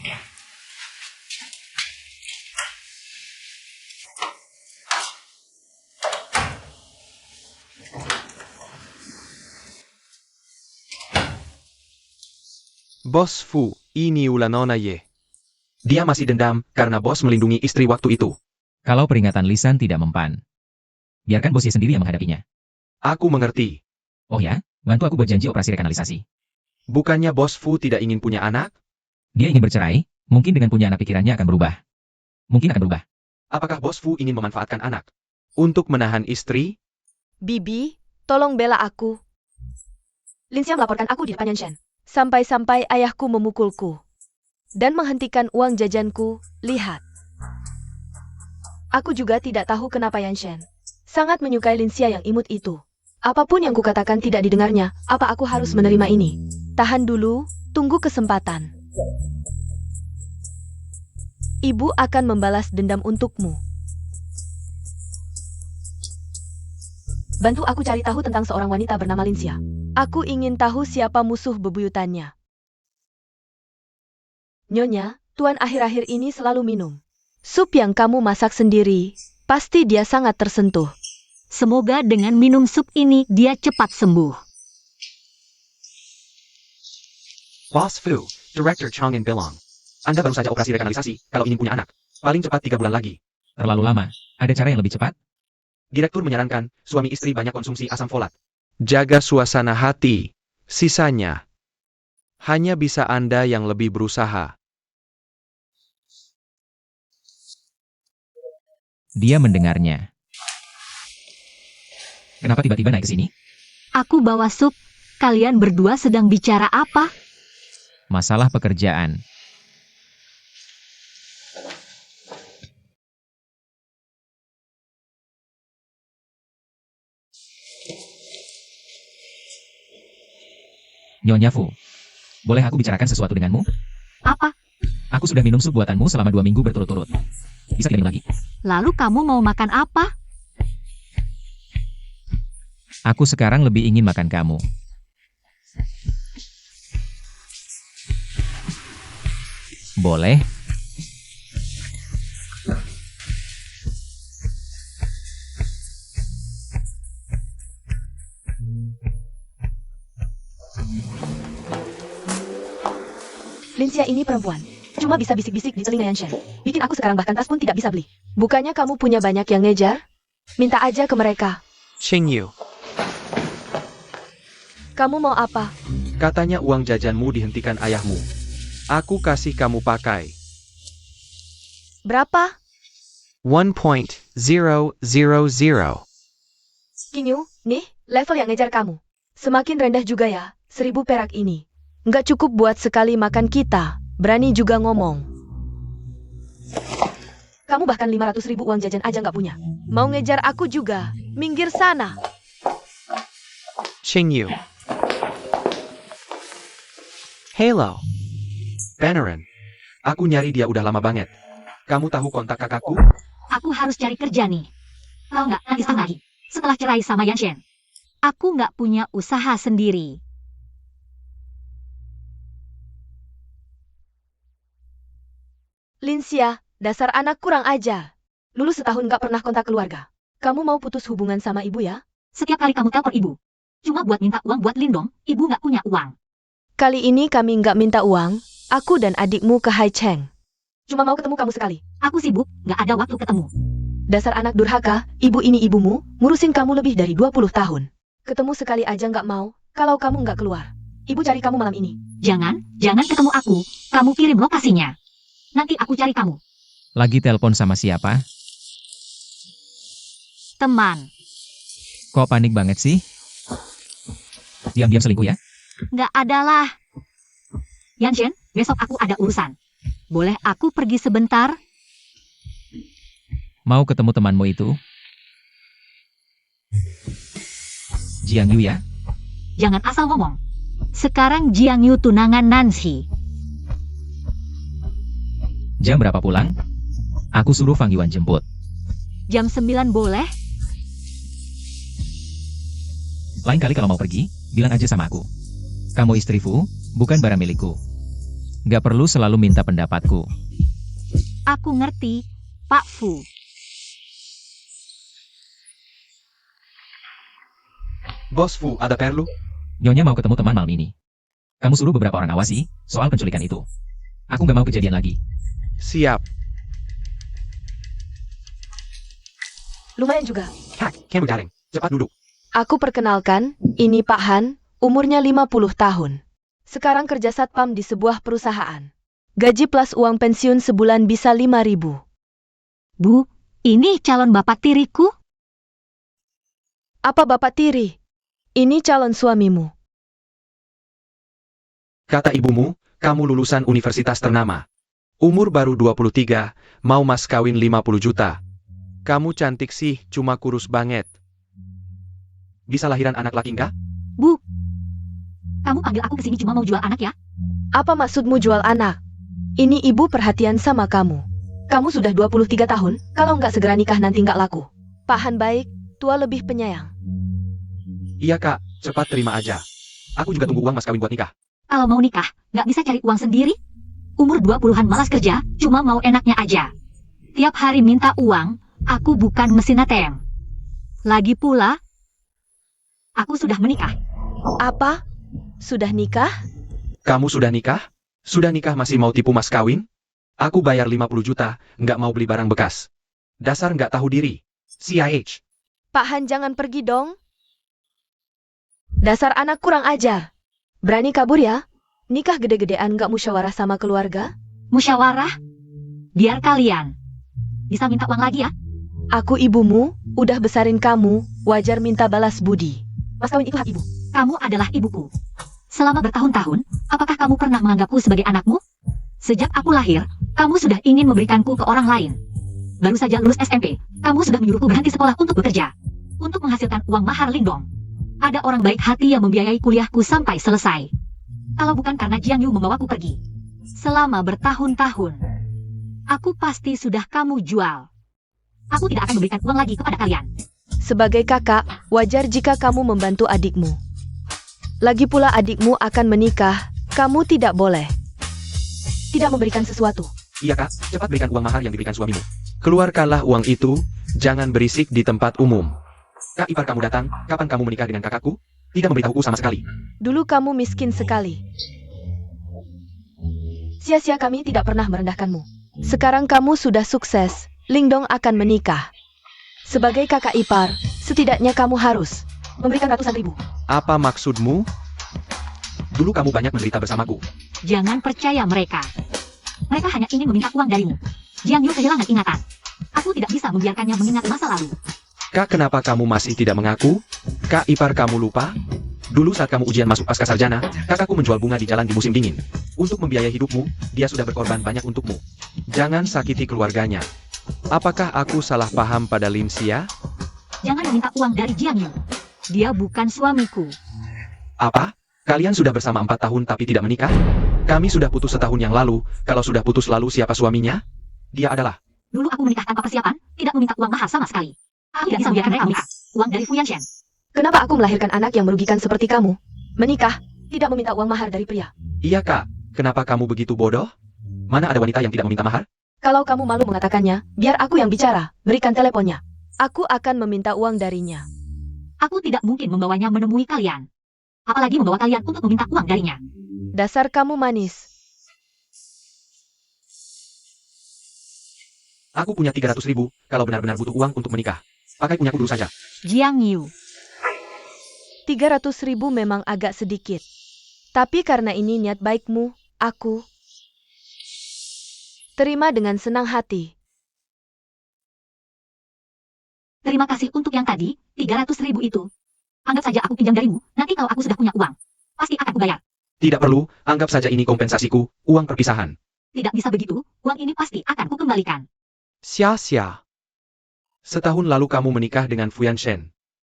Bos Fu, ini ulanona ye. Dia masih dendam karena bos melindungi istri waktu itu. Kalau peringatan lisan tidak mempan, biarkan bosnya sendiri yang menghadapinya. Aku mengerti. Oh ya, bantu aku buat janji operasi rekanalisasi. Bukannya bos Fu tidak ingin punya anak? Dia ingin bercerai, mungkin dengan punya anak pikirannya akan berubah. Mungkin akan berubah. Apakah bos Fu ingin memanfaatkan anak untuk menahan istri? Bibi, tolong bela aku. Linsia melaporkan aku di depan Yan Shen. Sampai-sampai ayahku memukulku. Dan menghentikan uang jajanku, lihat. Aku juga tidak tahu kenapa Yan Shen sangat menyukai Linsia yang imut itu. Apapun yang kukatakan tidak didengarnya, apa aku harus menerima ini? Tahan dulu, tunggu kesempatan. Ibu akan membalas dendam untukmu. Bantu aku cari tahu tentang seorang wanita bernama Linsia. Aku ingin tahu siapa musuh bebuyutannya. Nyonya, Tuan akhir-akhir ini selalu minum sup yang kamu masak sendiri. Pasti dia sangat tersentuh. Semoga dengan minum sup ini dia cepat sembuh. Boss Fu, Director Chong In bilang. Anda baru saja operasi rekanalisasi, kalau ingin punya anak. Paling cepat 3 bulan lagi. Terlalu lama. Ada cara yang lebih cepat? Direktur menyarankan, suami istri banyak konsumsi asam folat. Jaga suasana hati. Sisanya, hanya bisa Anda yang lebih berusaha. Dia mendengarnya. Kenapa tiba-tiba naik ke sini? Aku bawa sup. Kalian berdua sedang bicara apa? Masalah pekerjaan. Nyonya Fu, boleh aku bicarakan sesuatu denganmu? Apa? Aku sudah minum sup buatanmu selama 2 minggu berturut-turut. Bisa tidak minum lagi? Lalu kamu mau makan apa? Aku sekarang lebih ingin makan kamu. Boleh? Linsia ini perempuan. Cuma bisa bisik-bisik di telinga Yan Shen. Bikin aku sekarang bahkan tas pun tidak bisa beli. Bukannya kamu punya banyak yang ngejar? Minta aja ke mereka. Cheng Yu, Kamu mau apa? katanya uang jajanmu dihentikan ayahmu. Aku kasih kamu pakai. Berapa? 1.000. Kinyu, nih, level yang ngejar kamu. Semakin rendah juga ya, 1000 perak ini. Nggak cukup buat sekali makan kita. Berani juga ngomong. Kamu bahkan 500.000 uang jajan aja nggak punya. Mau ngejar aku juga. Minggir sana. Cheng Yu. Hello. Beneran. Aku nyari dia udah lama banget. Kamu tahu kontak kakakku? Aku harus cari kerja nih. Tahu nggak, nanti setahun lagi. Setelah cerai sama Yan Shen. Aku nggak punya usaha sendiri. Linsia, dasar anak kurang ajar. Lulus setahun nggak pernah kontak keluarga. Kamu mau putus hubungan sama ibu ya? Setiap kali kamu telepon ibu, cuma buat minta uang buat Lindong, ibu nggak punya uang. Kali ini kami nggak minta uang. Aku dan adikmu ke Hai Cheng. Cuma mau ketemu kamu sekali. Aku sibuk, nggak ada waktu ketemu. Dasar anak durhaka, ibu ini ibumu, ngurusin kamu lebih dari 20 tahun. Ketemu sekali aja nggak mau, kalau kamu nggak keluar. Ibu cari kamu malam ini. Jangan ketemu aku. Kamu kirim lokasinya. Nanti aku cari kamu. Lagi telepon sama siapa? Teman, Kok panik banget sih? Diam-diam selingkuh ya? nggak ada lah. Yan Shen, besok aku ada urusan. Boleh aku pergi sebentar? Mau ketemu temanmu itu? Jiang Yu ya? Jangan asal ngomong. Sekarang Jiang Yu tunangan Nancy. Jam berapa pulang? Aku suruh Fang Yuan jemput. Jam 9 boleh? Lain kali kalau mau pergi, bilang aja sama aku. Kamu istriku, bukan barang milikku. Gak perlu selalu minta pendapatku. Aku ngerti, Pak Fu. Bos Fu, ada perlu? Nyonya mau ketemu teman malam ini. Kamu suruh beberapa orang awasi soal penculikan itu. Aku gak mau kejadian lagi. Siap. Lumayan juga. Hak, kamu gareng. Cepat duduk. Aku perkenalkan, ini Pak Han, umurnya 50 tahun. Sekarang kerja satpam di sebuah perusahaan. Gaji plus uang pensiun sebulan bisa 5.000. Bu, ini calon bapak tiriku. Apa bapak tiri? Ini calon suamimu. Kata ibumu, kamu lulusan universitas ternama. Umur baru 23, mau mas kawin 50 juta. Kamu cantik sih, cuma kurus banget. Bisa lahiran anak laki enggak? Bu, kamu panggil aku kesini cuma mau jual anak ya? Apa maksudmu jual anak? Ini ibu perhatian sama kamu. Kamu sudah 23 tahun, kalau nggak segera nikah nanti nggak laku. Pak Han baik, tua lebih penyayang. Iya kak, cepat terima aja. Aku juga tunggu uang mas kawin buat nikah. Kalau mau nikah, nggak bisa cari uang sendiri? Umur 20-an malas kerja, cuma mau enaknya aja. Tiap hari minta uang, aku bukan mesin ATM. Lagi pula, aku sudah menikah. Apa? Sudah nikah? Kamu sudah nikah? Sudah nikah masih mau tipu mas kawin? Aku bayar 50 juta, nggak mau beli barang bekas. Dasar nggak tahu diri. CIH. Pak Han jangan pergi dong. Dasar anak kurang ajar. Berani kabur ya? Nikah gede-gedean gak musyawarah sama keluarga? Musyawarah? Biar kalian. Bisa minta uang lagi ya? Aku ibumu, udah besarin kamu, wajar minta balas budi. Mas kawin itu hak ibu. Kamu adalah ibuku. Selama bertahun-tahun, apakah kamu pernah menganggapku sebagai anakmu? Sejak aku lahir, kamu sudah ingin memberikanku ke orang lain. Baru saja lulus SMP, kamu sudah menyuruhku berhenti sekolah untuk bekerja. Untuk menghasilkan uang mahar Lingdong. Ada orang baik hati yang membiayai kuliahku sampai selesai. Kalau bukan karena Jiang Yu membawaku pergi. Selama bertahun-tahun. Aku pasti sudah kamu jual. Aku tidak akan memberikan uang lagi kepada kalian. Sebagai kakak, wajar jika kamu membantu adikmu. Lagi pula adikmu akan menikah, kamu tidak boleh. Tidak memberikan sesuatu. Iya kak, cepat berikan uang mahar yang diberikan suamimu. Keluarkanlah uang itu, jangan berisik di tempat umum. Kak ipar kamu datang, kapan kamu menikah dengan kakakku? Tidak memberitahuku sama sekali. Dulu kamu miskin sekali. Sia-sia kami tidak pernah merendahkanmu. Sekarang kamu sudah sukses, Lingdong akan menikah. Sebagai kakak ipar, setidaknya kamu harus memberikan ratusan ribu. Apa maksudmu? Dulu kamu banyak menderita bersamaku. Jangan percaya mereka. Mereka hanya ingin meminta uang darimu. Jiang Yu kehilangan ingatan. Aku tidak bisa membiarkannya mengingat masa lalu. Kak, kenapa kamu masih tidak mengaku? Kak ipar kamu lupa? Dulu saat kamu ujian masuk pasca sarjana, kakakku menjual bunga di jalan di musim dingin. Untuk membiayai hidupmu, dia sudah berkorban banyak untukmu. Jangan sakiti keluarganya. Apakah aku salah paham pada Linsia? Jangan meminta uang dari Jiang Yu. Dia bukan suamiku. Apa? Kalian sudah bersama 4 tahun tapi tidak menikah? Kami sudah putus setahun yang lalu. Kalau sudah putus lalu siapa suaminya? Dia adalah. Dulu aku menikah tanpa persiapan, tidak meminta uang mahar sama sekali. Aku tidak bisa membiarkan mereka menikah. Uang dari Fu Yanshen. Kenapa aku melahirkan anak yang merugikan seperti kamu? Menikah, tidak meminta uang mahar dari pria. Iya kak, kenapa kamu begitu bodoh? Mana ada wanita yang tidak meminta mahar? Kalau kamu malu mengatakannya, biar aku yang bicara. Berikan teleponnya. Aku akan meminta uang darinya. Aku tidak mungkin membawanya menemui kalian. Apalagi membawa kalian untuk meminta uang darinya. Dasar kamu manis. Aku punya 300 ribu, kalau benar-benar butuh uang untuk menikah. Pakai punyaku dulu saja. Jiang Yu. 300 ribu memang agak sedikit. Tapi karena ini niat baikmu, aku terima dengan senang hati. Terima kasih untuk yang tadi, 300 ribu itu. Anggap saja aku pinjam darimu, nanti kalau aku sudah punya uang, pasti akan kubayar. Tidak perlu, anggap saja ini kompensasiku, uang perpisahan. Tidak bisa begitu, uang ini pasti akan kukembalikan. Sia-sia. Setahun lalu kamu menikah dengan Fuyan Shen.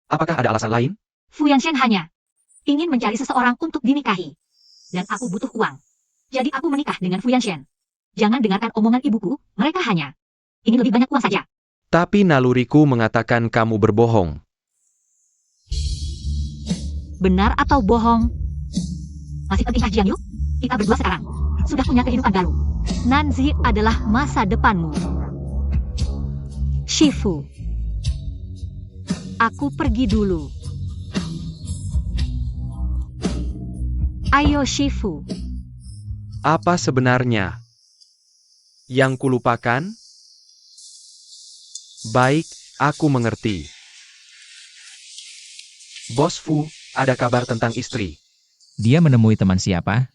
Apakah ada alasan lain? Fu Yanshen hanya ingin mencari seseorang untuk dinikahi. Dan aku butuh uang. Jadi aku menikah dengan Fu Yanshen. Jangan dengarkan omongan ibuku, mereka hanya ingin lebih banyak uang saja. Tapi naluriku mengatakan kamu berbohong. Benar atau bohong? Masih pentingkah Jiang Yu? Kita berdua sekarang sudah punya kehidupan baru. Nanzi adalah masa depanmu. Shifu. Aku pergi dulu. Ayo Shifu. Apa sebenarnya yang kulupakan? Baik, aku mengerti. Bos Fu, ada kabar tentang istri. Dia menemui teman siapa?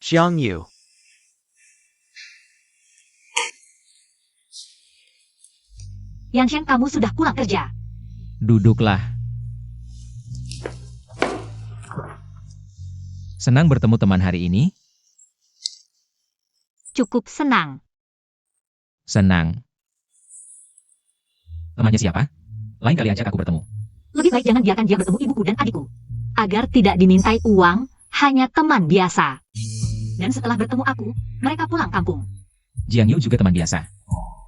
Jiang Yu. Yanshen, kamu sudah pulang kerja. Duduklah. Senang bertemu teman hari ini? Cukup senang. Senang. Temannya siapa? Lain kali ajak aku bertemu. Lebih baik jangan biarkan dia bertemu ibuku dan adikku. Agar tidak dimintai uang, hanya teman biasa. Dan setelah bertemu aku, mereka pulang kampung. Jiang Yu juga teman biasa.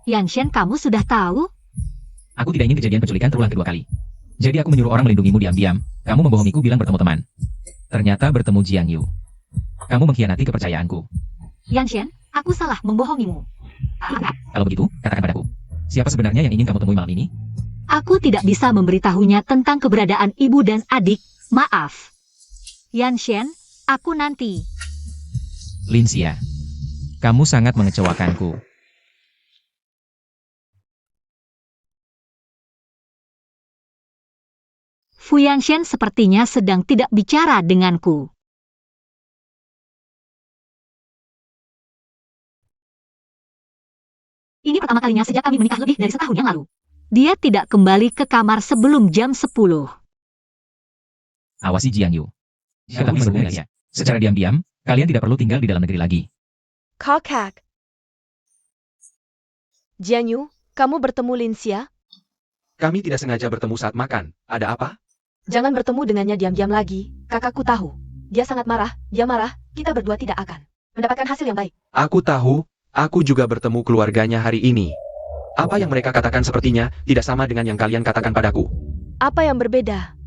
Yanshen, kamu sudah tahu? Aku tidak ingin kejadian penculikan terulang kedua kali. Jadi aku menyuruh orang melindungimu diam-diam. Kamu membohongiku bilang bertemu teman. Ternyata bertemu Jiang Yu. Kamu mengkhianati kepercayaanku. Yanshen, aku salah membohongimu. Kalau begitu, katakan padaku. Siapa sebenarnya yang ingin kamu temui malam ini? Aku tidak bisa memberitahunya tentang keberadaan ibu dan adik. Maaf. Yanshen, aku nanti. Linsia. Kamu sangat mengecewakanku. Fu Yanshen sepertinya sedang tidak bicara denganku. Ini pertama kalinya sejak kami menikah lebih dari setahun yang lalu. Dia tidak kembali ke kamar sebelum jam 10. Awasi Jiang Yu. Jika kamu mendukung dia secara diam-diam, kalian tidak perlu tinggal di dalam negeri lagi. Kakak. Jiang Yu, kamu bertemu Linsia? Kami tidak sengaja bertemu saat makan. Ada apa? Jangan bertemu dengannya diam-diam lagi. Kakakku tahu. Dia sangat marah, dia marah, kita berdua tidak akan mendapatkan hasil yang baik. Aku tahu, aku juga bertemu keluarganya hari ini. Apa yang mereka katakan sepertinya tidak sama dengan yang kalian katakan padaku. Apa yang berbeda?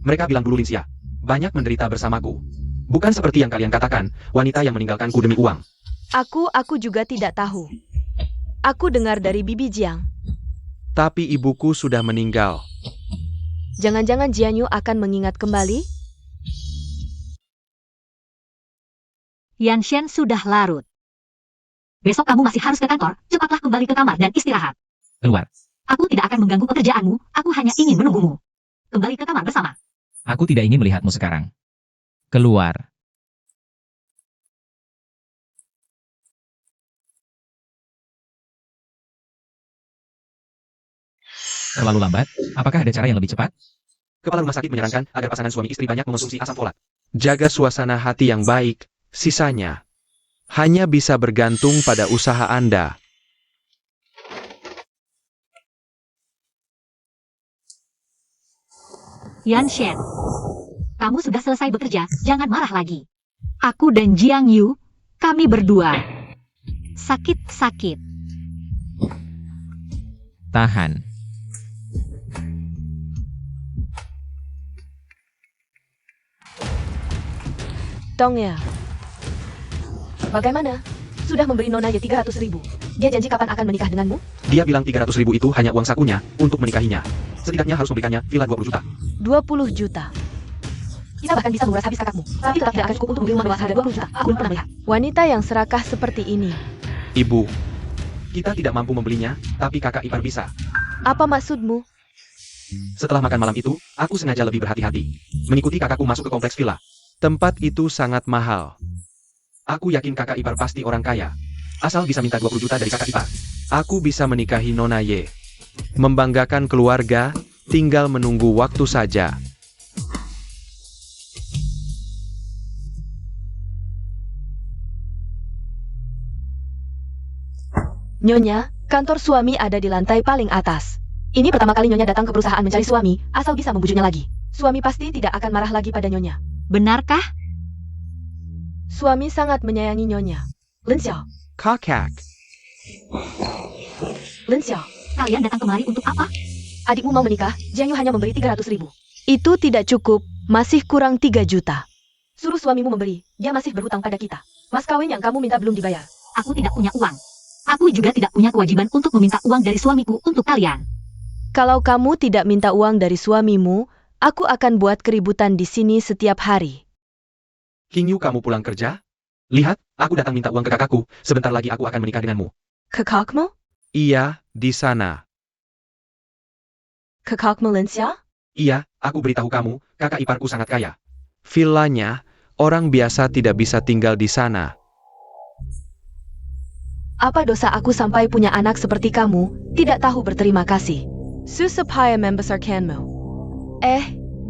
Mereka bilang dulu Linsia, banyak menderita bersamaku. Bukan seperti yang kalian katakan, wanita yang meninggalkanku demi uang. Aku juga tidak tahu. Aku dengar dari Bibi Jiang. Tapi ibuku sudah meninggal. Jangan-jangan Jiang Yu akan mengingat kembali? Yanshen sudah larut. Besok kamu masih harus ke kantor, cepatlah kembali ke kamar dan istirahat. Keluar. Aku tidak akan mengganggu pekerjaanmu, aku hanya ingin menunggumu. Kembali ke kamar bersama. Aku tidak ingin melihatmu sekarang. Keluar. Terlalu lambat. Apakah ada cara yang lebih cepat? Kepala rumah sakit menyarankan agar pasangan suami istri banyak mengonsumsi asam folat. Jaga suasana hati yang baik, sisanya hanya bisa bergantung pada usaha Anda. Yanshen, kamu sudah selesai bekerja, jangan marah lagi. Aku dan Jiang Yu, kami berdua. Sakit-sakit. Tahan. Dong ya. Bagaimana? Sudah memberi Nona Ye 300.000. Dia janji kapan akan menikah denganmu? Dia bilang 300.000 itu hanya uang sakunya untuk menikahinya. Setidaknya harus memberikannya villa 20 juta. 20 juta. Kita bahkan bisa menguras habis kakakmu. Tapi tetap tidak akan cukup untuk membeli rumah mewah seharga 20 juta. Aku belum pernah melihat wanita yang serakah seperti ini. Ibu, kita tidak mampu membelinya, tapi kakak ipar bisa. Apa maksudmu? Setelah makan malam itu, aku sengaja lebih berhati-hati. Mengikuti kakakku masuk ke kompleks villa. Tempat itu sangat mahal. Aku yakin kakak ipar pasti orang kaya. Asal bisa minta 20 juta dari kakak ipar. Aku bisa menikahi Nona Ye. Membanggakan keluarga, tinggal menunggu waktu saja. Nyonya, kantor suami ada di lantai paling atas. Ini pertama kali Nyonya datang ke perusahaan mencari suami, asal bisa membujuknya lagi. Suami pasti tidak akan marah lagi pada Nyonya. Benarkah? Suami sangat menyayangi Nyonya. Lin Xiao, Kakak. Lin Xiao, Kalian datang kemari untuk apa? adikmu mau menikah, Jiang Yu hanya memberi 300.000. Itu tidak cukup, masih kurang 3 juta. Suruh suamimu memberi, dia masih berhutang pada kita. Mas kawin yang kamu minta belum dibayar. Aku tidak punya uang. Aku juga tidak punya kewajiban untuk meminta uang dari suamiku untuk kalian. Kalau kamu tidak minta uang dari suamimu, aku akan buat keributan di sini setiap hari. King Yu, kamu pulang kerja? Lihat, aku datang minta uang ke kakakku. Sebentar lagi aku akan menikah denganmu. Kakakmu? Iya, di sana. Kakakmu Lin Xia? Iya, aku beritahu kamu, kakak iparku sangat kaya. Villanya, orang biasa tidak bisa tinggal di sana. Apa dosa aku sampai punya anak seperti kamu, tidak tahu berterima kasih. Susupaya membesarkanmu.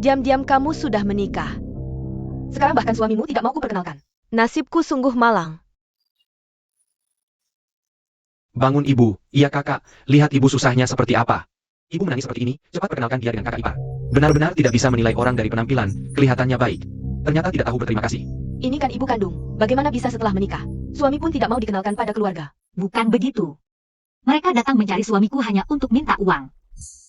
Diam-diam kamu sudah menikah. Sekarang bahkan suamimu tidak mau kuperkenalkan. Nasibku sungguh malang. Bangun ibu, iya kakak, lihat ibu susahnya seperti apa. Ibu menangis seperti ini, cepat perkenalkan dia dengan kakak ipar. Benar-benar tidak bisa menilai orang dari penampilan, kelihatannya baik. Ternyata tidak tahu berterima kasih. Ini kan ibu kandung, bagaimana bisa setelah menikah? Suami pun tidak mau dikenalkan pada keluarga. Bukan begitu. Mereka datang mencari suamiku hanya untuk minta uang.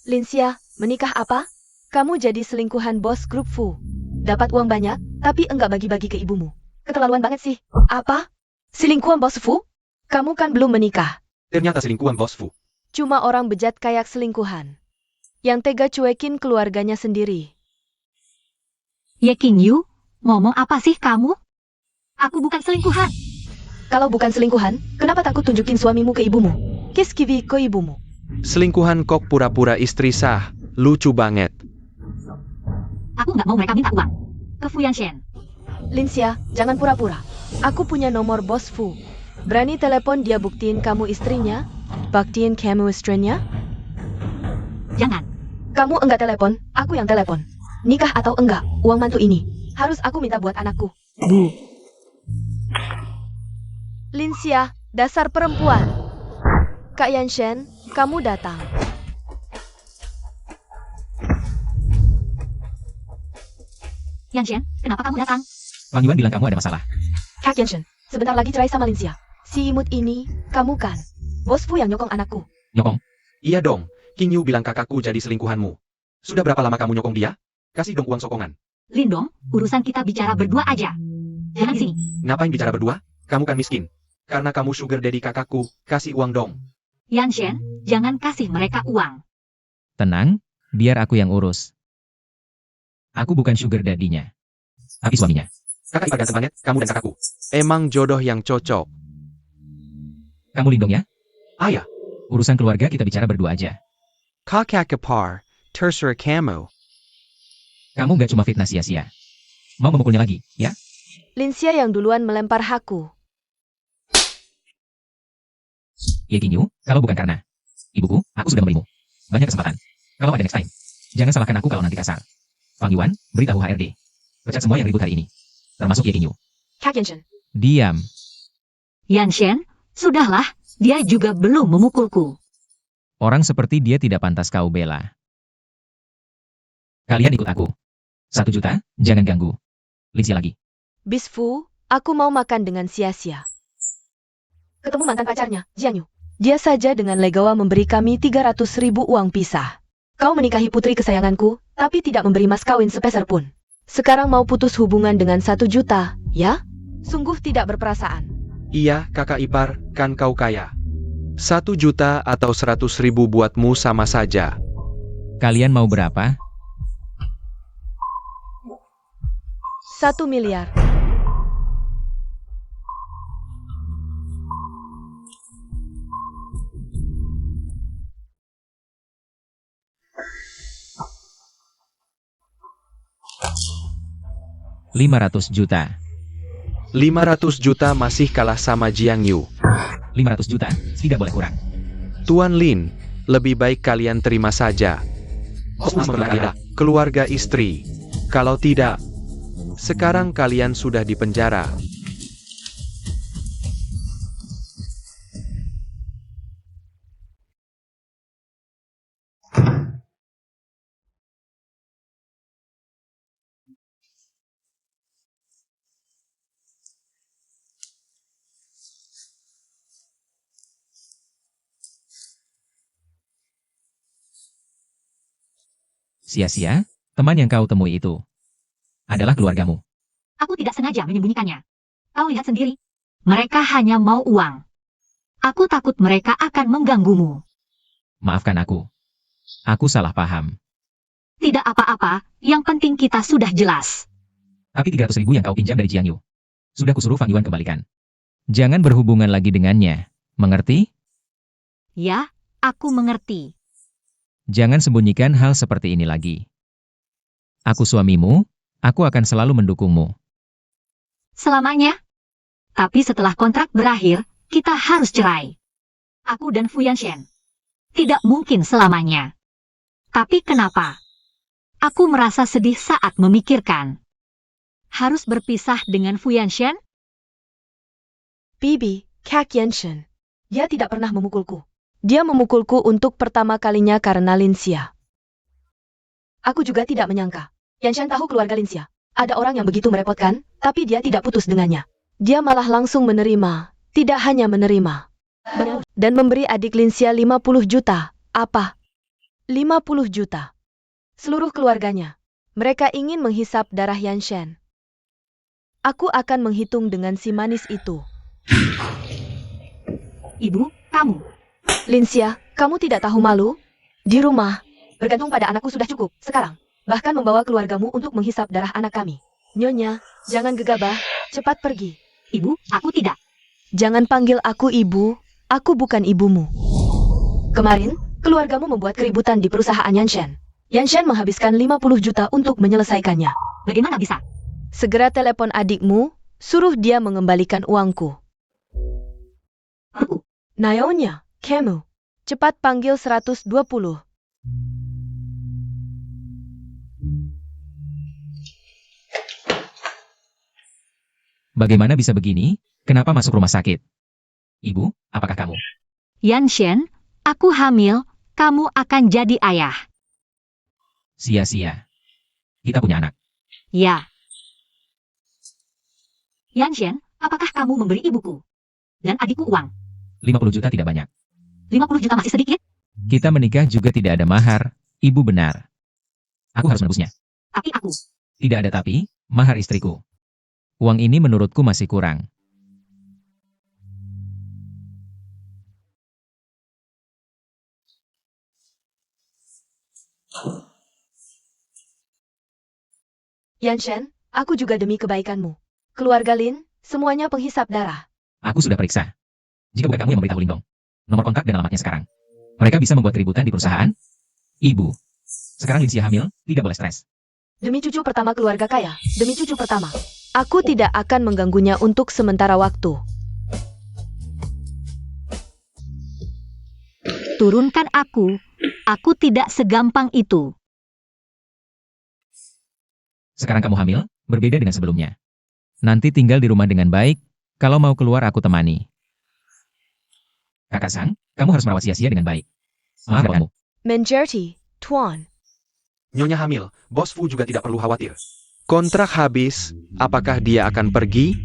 Lin Xia, menikah apa? Kamu jadi selingkuhan bos grup Fu. Dapat uang banyak, tapi enggak bagi-bagi ke ibumu. Keterlaluan banget sih. Apa? Selingkuhan bos Fu? Kamu kan belum menikah. Ternyata selingkuhan bos Fu. Cuma orang bejat kayak selingkuhan. Yang tega cuekin keluarganya sendiri. Ye King Yu, ngomong apa sih kamu? Aku bukan selingkuhan. Kalau bukan selingkuhan, kenapa takut tunjukin suamimu ke ibumu? Kiss kiwi ke ibumu. Selingkuhan kok pura-pura istri sah, lucu banget. Aku nggak mau mereka minta uang. Ke Fu Yanshen. Lin Xia, jangan pura-pura. Aku punya nomor bos Fu. Berani telepon dia buktiin kamu istrinya? Buktiin kamu istrinya? Jangan. Kamu enggak telepon, aku yang telepon. Nikah atau enggak, uang mantu ini harus aku minta buat anakku. Bu. Lin Xia, dasar perempuan. Kak Yanshen, kamu datang. Yanshen, kenapa kamu datang? Wang Yuan bilang kamu ada masalah. Kak Yanshen, sebentar lagi cerai sama Lin Xia. Si imut ini, kamu kan bos Fu yang nyokong anakku. Nyokong. Iya dong, King Yu bilang kakakku jadi selingkuhanmu. Sudah berapa lama kamu nyokong dia? Kasih dong uang sokongan. Lindong, urusan kita bicara berdua aja. Jangan di sini. Ngapain bicara berdua? Kamu kan miskin. Karena kamu sugar daddy kakakku, kasih uang dong. Yanshen, jangan kasih mereka uang. Tenang, biar aku yang urus. Aku bukan sugar daddy-nya. Tapi suaminya. Kakak ipar ganteng banget, kamu dan kakakku. Emang jodoh yang cocok. Kamu Lindong ya? Ayah, Urusan keluarga kita bicara berdua aja. kakak ipar, terserah kamu. Kamu gak cuma fitnah sia-sia. Mau memukulnya lagi, ya? Lin Xia yang duluan melempar haku. Ye King Yu, kalau bukan karena ibuku, aku sudah memberimu banyak kesempatan. Kalau ada next time, jangan salahkan aku kalau nanti kasar. Wang Yuan, beritahu HRD. Pecat semua yang ribut hari ini. Termasuk Ye King Yu. Kak Yanshen, Diam. Yanshen, sudahlah, dia juga belum memukulku. Orang seperti dia tidak pantas kau bela. Kalian ikut aku. 1 juta, jangan ganggu. Lin Xia lagi. Bis Fu, aku mau makan dengan sia-sia. Ketemu mantan pacarnya, Jiang Yu. Dia saja dengan legawa memberi kami 300.000 uang pisah. Kau menikahi putri kesayanganku, tapi tidak memberi mas kawin sepeser pun. Sekarang mau putus hubungan dengan 1 juta, ya? Sungguh tidak berperasaan. Iya, kakak ipar, kan kau kaya. 1 juta atau 100.000 buatmu sama saja. Kalian mau berapa? 1 miliar. $500 juta. 500 juta masih kalah sama Jiang Yu. 500 juta, tidak boleh kurang. Tuan Lin, lebih baik kalian terima saja. Keluarga istri. Kalau tidak, sekarang kalian sudah di penjara. Sia-sia, teman yang kau temui itu adalah keluargamu. Aku tidak sengaja menyembunyikannya. Kau lihat sendiri. Mereka hanya mau uang. Aku takut mereka akan mengganggumu. Maafkan aku. Aku salah paham. Tidak apa-apa, yang penting kita sudah jelas. Tapi 300.000 yang kau pinjam dari Jiang Yu. Sudah kusuruh Fang Yuan kembalikan. Jangan berhubungan lagi dengannya. Mengerti? Ya, aku mengerti. Jangan sembunyikan hal seperti ini lagi. Aku suamimu, aku akan selalu mendukungmu. Selamanya. Tapi setelah kontrak berakhir, kita harus cerai. Aku dan Fu Yanshen. Tidak mungkin selamanya. Tapi kenapa? Aku merasa sedih saat memikirkan. Harus berpisah dengan Fu Yanshen? Bibi, Kak Yanshen. Dia tidak pernah memukulku. Dia memukulku untuk pertama kalinya karena Linsia. Aku juga tidak menyangka. Yanshen tahu keluarga Linsia. Ada orang yang begitu merepotkan, tapi dia tidak putus dengannya. Dia malah langsung menerima, tidak hanya menerima. Dan memberi adik Linsia 50 juta. Apa? 50 juta. Seluruh keluarganya. Mereka ingin menghisap darah Yanshen. Aku akan menghitung dengan si manis itu. Ibu, kamu. Linsia, kamu tidak tahu malu? Di rumah, bergantung pada anakku sudah cukup, sekarang. Bahkan membawa keluargamu untuk menghisap darah anak kami. Nyonya, jangan gegabah, cepat pergi. Ibu, aku tidak. Jangan panggil aku ibu, aku bukan ibumu. Kemarin, keluargamu membuat keributan di perusahaan Yanshen. Yanshen menghabiskan 50 juta untuk menyelesaikannya. Bagaimana bisa? Segera telepon adikmu, suruh dia mengembalikan uangku. Aku. Naonya, kamu, cepat panggil 120. Bagaimana bisa begini? Kenapa masuk rumah sakit? Ibu, apakah kamu? Yanshen, aku hamil, kamu akan jadi ayah. Sia-sia. Kita punya anak. Ya. Yanshen, apakah kamu memberi ibuku dan adikku uang? 50 juta tidak banyak. 50 juta masih sedikit? Kita menikah juga tidak ada mahar. Ibu benar. Aku harus menebusnya. Tapi aku. Tidak ada tapi, mahar istriku. Uang ini menurutku masih kurang. Yanshen, aku juga demi kebaikanmu. Keluarga Lin, semuanya penghisap darah. Aku sudah periksa. Jika bukan kamu yang memberitahu Lindong, nomor kontak dan alamatnya sekarang. Mereka bisa membuat keributan di perusahaan. Ibu. Sekarang Linsia hamil, tidak boleh stres. Demi cucu pertama keluarga kaya, demi cucu pertama. Aku tidak akan mengganggunya untuk sementara waktu. Turunkan aku tidak segampang itu. Sekarang kamu hamil, berbeda dengan sebelumnya. Nanti tinggal di rumah dengan baik, kalau mau keluar aku temani. Kakak Sang, kamu harus merawat Sia-sia dengan baik. Maaf kamu. Menjerti, Tuan. Nyonya hamil, Bos Fu juga tidak perlu khawatir. Kontrak habis, apakah dia akan pergi?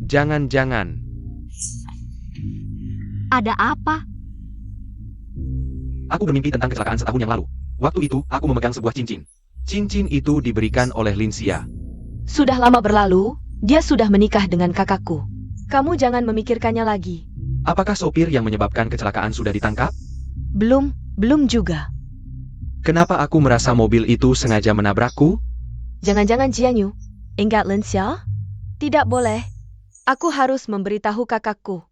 Jangan-jangan. Ada apa? Aku bermimpi tentang kecelakaan setahun yang lalu. Waktu itu, aku memegang sebuah cincin. Cincin itu diberikan oleh Linsia. Sudah lama berlalu, dia sudah menikah dengan kakakku. Kamu jangan memikirkannya lagi. Apakah sopir yang menyebabkan kecelakaan sudah ditangkap? Belum juga. Kenapa aku merasa mobil itu sengaja menabrakku? Jangan-jangan Jiang Yu, ingat Linsia? Tidak boleh. Aku harus memberitahu kakakku.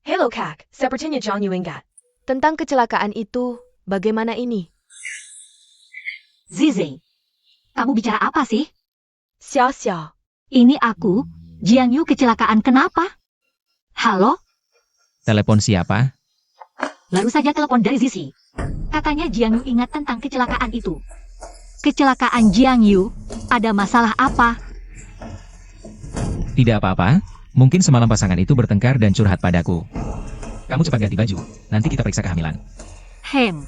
Hello Kak, sepertinya Jiang Yu ingat. Tentang kecelakaan itu, bagaimana ini? Zizi, kamu bicara apa sih? Xia. Ini aku, Jiang Yu kecelakaan kenapa? Halo? Telepon siapa? Baru saja telepon dari Zizi. Katanya Jiang Yu ingat tentang kecelakaan itu. Kecelakaan Jiang Yu, ada masalah apa? Tidak apa-apa, mungkin semalam pasangan itu bertengkar dan curhat padaku. Kamu cepat ganti baju, nanti kita periksa kehamilan. Hem.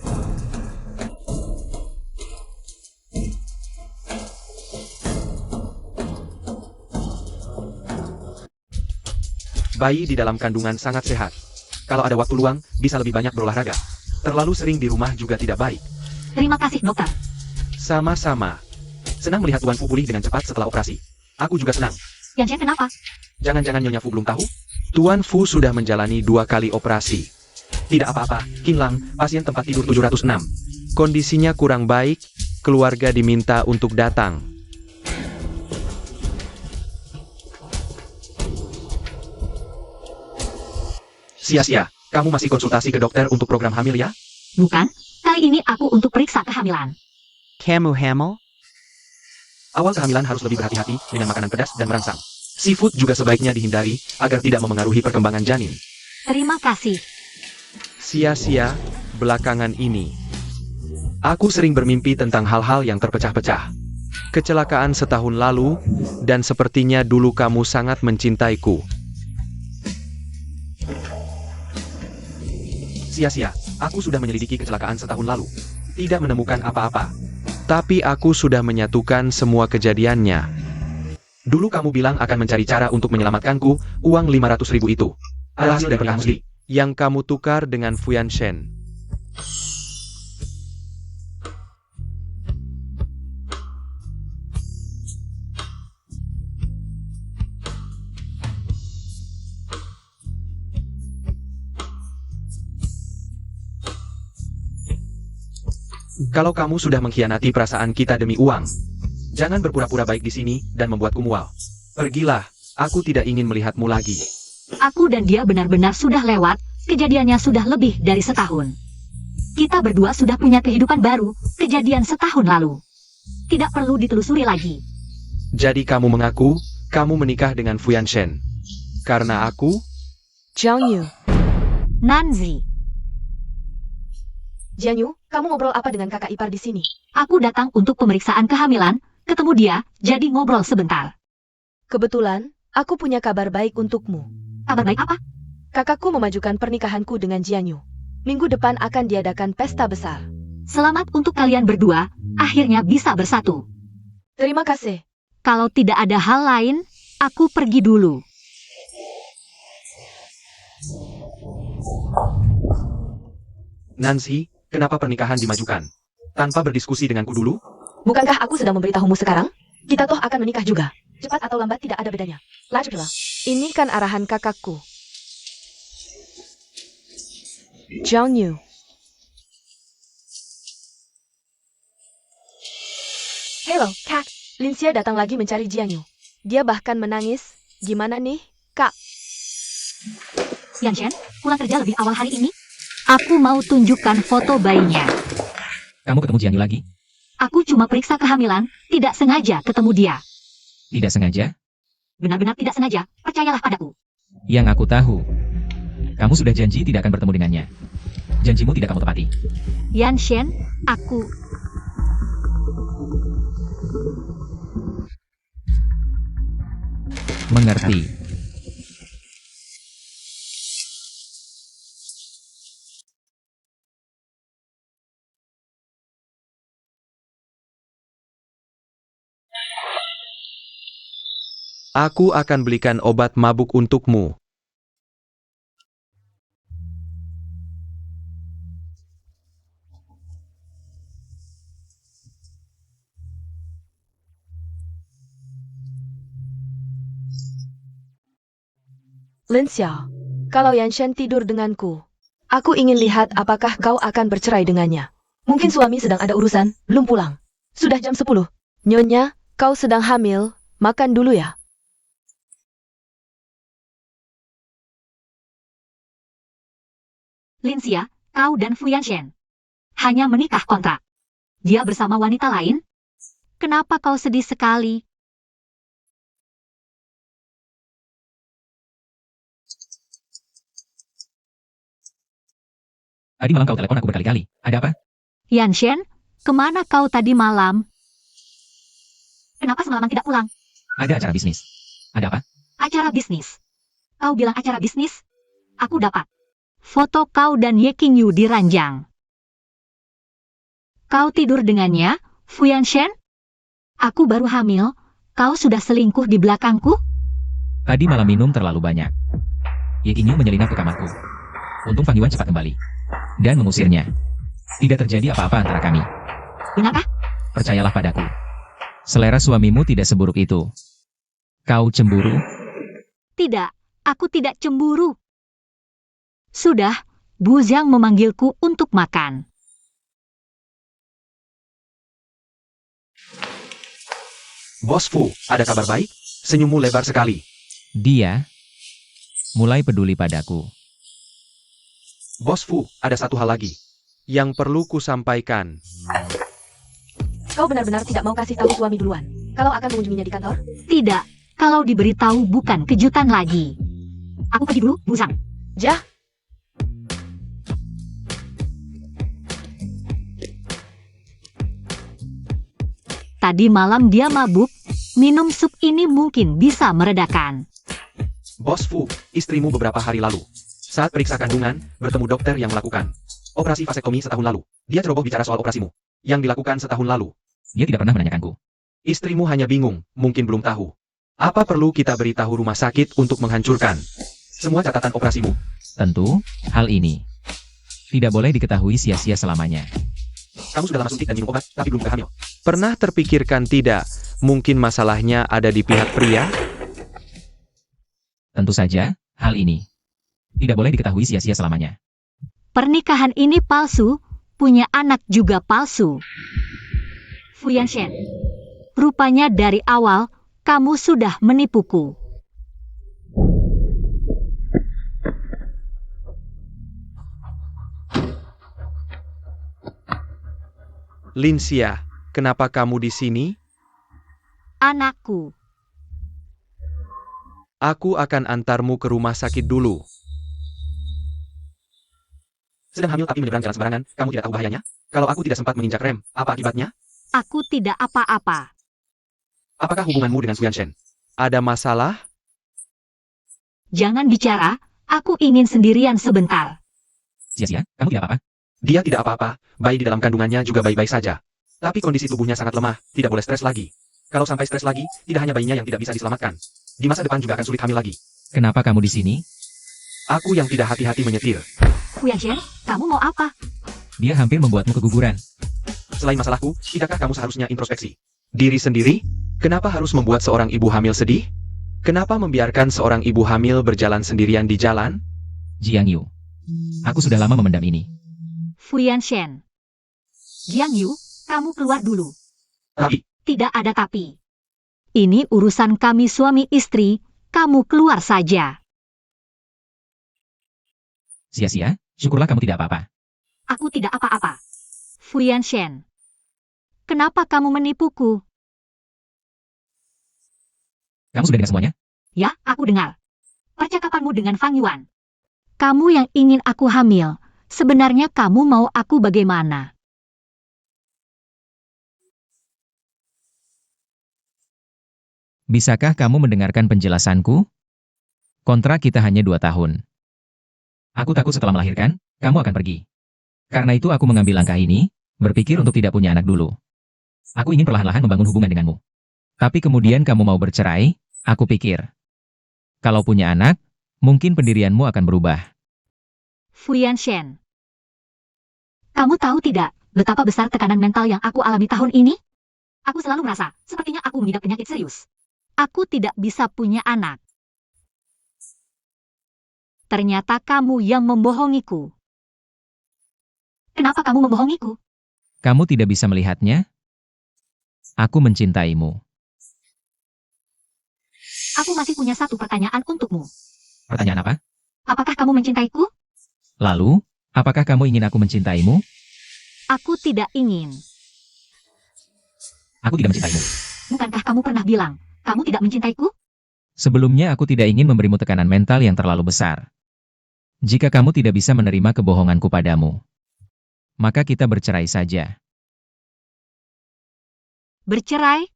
Bayi di dalam kandungan sangat sehat. Kalau ada waktu luang, bisa lebih banyak berolahraga. Terlalu sering di rumah juga tidak baik. Terima kasih, dokter. Sama-sama. Senang melihat Tuan Fu pulih dengan cepat setelah operasi. Aku juga senang. Yan kenapa? Jangan-jangan Nyonya Fu belum tahu? Tuan Fu sudah menjalani 2 kali operasi. Tidak apa-apa, Qinlang, pasien tempat tidur 706. Kondisinya kurang baik, keluarga diminta untuk datang. Sia-sia, kamu masih konsultasi ke dokter untuk program hamil ya? Bukan, kali ini aku untuk periksa kehamilan. Kamu hamil? Awal kehamilan harus lebih berhati-hati dengan makanan pedas dan merangsang. Seafood juga sebaiknya dihindari agar tidak memengaruhi perkembangan janin. Terima kasih. Sia-sia, belakangan ini. Aku sering bermimpi tentang hal-hal yang terpecah-pecah. Kecelakaan setahun lalu, dan sepertinya dulu kamu sangat mencintaiku. Sia-sia, aku sudah menyelidiki kecelakaan setahun lalu. Tidak menemukan apa-apa. Tapi aku sudah menyatukan semua kejadiannya. Dulu kamu bilang akan mencari cara untuk menyelamatkanku, uang 500.000 itu. Adalah hasil dari pernikahan Musli, yang kamu tukar dengan Fuyan Shen. Kalau kamu sudah mengkhianati perasaan kita demi uang, jangan berpura-pura baik di sini dan membuatku mual. Pergilah, aku tidak ingin melihatmu lagi. Aku dan dia benar-benar sudah lewat, kejadiannya sudah lebih dari setahun. Kita berdua sudah punya kehidupan baru, kejadian setahun lalu. Tidak perlu ditelusuri lagi. Jadi kamu mengaku, kamu menikah dengan Fuyan Shen. Karena aku, Jiang Yu. Nanzi, Jiang Yu, kamu ngobrol apa dengan kakak ipar di sini? aku datang untuk pemeriksaan kehamilan, ketemu dia, jadi ngobrol sebentar. Kebetulan, aku punya kabar baik untukmu. Kabar baik apa? Kakakku memajukan pernikahanku dengan Jiang Yu. Minggu depan akan diadakan pesta besar. Selamat untuk kalian berdua, akhirnya bisa bersatu. Terima kasih. Kalau tidak ada hal lain, aku pergi dulu. Nancy, kenapa pernikahan dimajukan? Tanpa berdiskusi denganku dulu? Bukankah aku sedang memberitahumu sekarang? Kita toh akan menikah juga. Cepat atau lambat tidak ada bedanya. Lanjutlah. Ini kan arahan kakakku. Jiang Yu. Hello, Kak. Linsia datang lagi mencari Jiang Yu. Dia bahkan menangis. Gimana nih, Kak? Yan Shen, pulang kerja lebih awal hari ini? Aku mau tunjukkan foto bayinya. Kamu ketemu Jiang Yu lagi? Aku cuma periksa kehamilan, tidak sengaja ketemu dia. Tidak sengaja? Benar-benar tidak sengaja, percayalah padaku. Yang aku tahu, kamu sudah janji tidak akan bertemu dengannya. Janjimu tidak kamu tepati. Yan Shen, aku... Mengerti. Aku akan belikan obat mabuk untukmu. Linsia, kalau Yan Shen tidur denganku, aku ingin lihat apakah kau akan bercerai dengannya. Mungkin suami sedang ada urusan, belum pulang. Sudah jam 10. Nyonya, kau sedang hamil, makan dulu ya. Linsia, kau dan Fuyan Shen hanya menikah kontrak. Dia bersama wanita lain? Kenapa kau sedih sekali? Tadi malam kau telepon aku berkali-kali. Ada apa? Yan Shen, kemana kau tadi malam? Kenapa semalaman tidak pulang? Ada acara bisnis. Ada apa? Acara bisnis. Kau bilang acara bisnis? Aku dapat. Foto kau dan Ye Qingyu di ranjang. Kau tidur dengannya, Fu Yanshen? Aku baru hamil, kau sudah selingkuh di belakangku? Tadi malam minum terlalu banyak. Ye Qingyu menyelinap ke kamarku. Untung Fang Yuan cepat kembali dan mengusirnya. Tidak terjadi apa-apa antara kami. Benarkah? Percayalah padaku. Selera suamimu tidak seburuk itu. Kau cemburu? Tidak, aku tidak cemburu. Sudah, Bu Zhang memanggilku untuk makan. Bos Fu, ada kabar baik? Senyummu lebar sekali. Dia mulai peduli padaku. Bos Fu, ada satu hal lagi yang perlu ku sampaikan. Kau benar-benar tidak mau kasih tahu suami duluan. Kalau akan mengunjunginya di kantor? Tidak, kalau diberitahu bukan kejutan lagi. Aku pergi dulu, Bu Zhang. Jah, Tadi malam dia mabuk, minum sup ini mungkin bisa meredakan. Bos Fu, istrimu beberapa hari lalu, saat periksa kandungan, bertemu dokter yang melakukan operasi vasektomi setahun lalu. Dia ceroboh bicara soal operasimu, yang dilakukan setahun lalu. Dia tidak pernah menanyakanku. Istrimu hanya bingung, mungkin belum tahu. Apa perlu kita beritahu rumah sakit untuk menghancurkan semua catatan operasimu? Tentu, hal ini tidak boleh diketahui sia-sia selamanya. Kamu sudah lama suntik dan minum obat, tapi belum hamil. Pernah terpikirkan tidak, mungkin masalahnya ada di pihak pria? Tentu saja, hal ini tidak boleh diketahui sia-sia selamanya. Pernikahan ini palsu, punya anak juga palsu. Fu Yanshen, rupanya dari awal kamu sudah menipuku. Linsia, kenapa kamu di sini? Anakku, Aku akan antarmu ke rumah sakit dulu. Sedang hamil tapi menyeberang jalan sembarangan, kamu tidak tahu bahayanya? Kalau aku tidak sempat menginjak rem, apa akibatnya? aku tidak apa-apa. Apakah hubunganmu dengan Fu Yanshen? Ada masalah? Jangan bicara, aku ingin sendirian sebentar. Sia-sia, kamu tidak apa-apa? Dia tidak apa-apa, bayi di dalam kandungannya juga baik-baik saja. Tapi kondisi tubuhnya sangat lemah, tidak boleh stres lagi. Kalau sampai stres lagi, tidak hanya bayinya yang tidak bisa diselamatkan. Di masa depan juga akan sulit hamil lagi. Kenapa kamu di sini? Aku yang tidak hati-hati menyetir. Fu Yanshen, kamu mau apa? Dia hampir membuatmu keguguran. Selain masalahku, tidakkah kamu seharusnya introspeksi diri sendiri? Kenapa harus membuat seorang ibu hamil sedih? Kenapa membiarkan seorang ibu hamil berjalan sendirian di jalan? Jiang Yu, aku sudah lama memendam ini. Fu Yanshen. Jiang Yu, kamu keluar dulu. Tapi, Tidak ada tapi. Ini urusan kami suami istri, kamu keluar saja. Sia-sia, syukurlah kamu tidak apa-apa. Aku tidak apa-apa. Fu Yanshen. Kenapa kamu menipuku? Kamu sudah dengar semuanya? Ya, aku dengar. Percakapanmu dengan Fang Yuan. Kamu yang ingin aku hamil. Sebenarnya kamu mau aku bagaimana? Bisakah kamu mendengarkan penjelasanku? Kontrak kita hanya 2 tahun. Aku takut setelah melahirkan, kamu akan pergi. Karena itu aku mengambil langkah ini, berpikir untuk tidak punya anak dulu. Aku ingin perlahan-lahan membangun hubungan denganmu. Tapi kemudian kamu mau bercerai, aku pikir. Kalau punya anak, mungkin pendirianmu akan berubah. Fu Yanshen. Kamu tahu tidak betapa besar tekanan mental yang aku alami tahun ini? Aku selalu merasa sepertinya aku mengidap penyakit serius. Aku tidak bisa punya anak. Ternyata kamu yang membohongiku. Kenapa kamu membohongiku? Kamu tidak bisa melihatnya? Aku mencintaimu. Aku masih punya satu pertanyaan untukmu. Pertanyaan apa? Apakah kamu mencintaiku? Lalu, apakah kamu ingin aku mencintaimu? Aku tidak ingin. Aku tidak mencintaimu. Bukankah kamu pernah bilang, kamu tidak mencintaiku? Sebelumnya aku tidak ingin memberimu tekanan mental yang terlalu besar. Jika kamu tidak bisa menerima kebohonganku padamu, maka kita bercerai saja. Bercerai?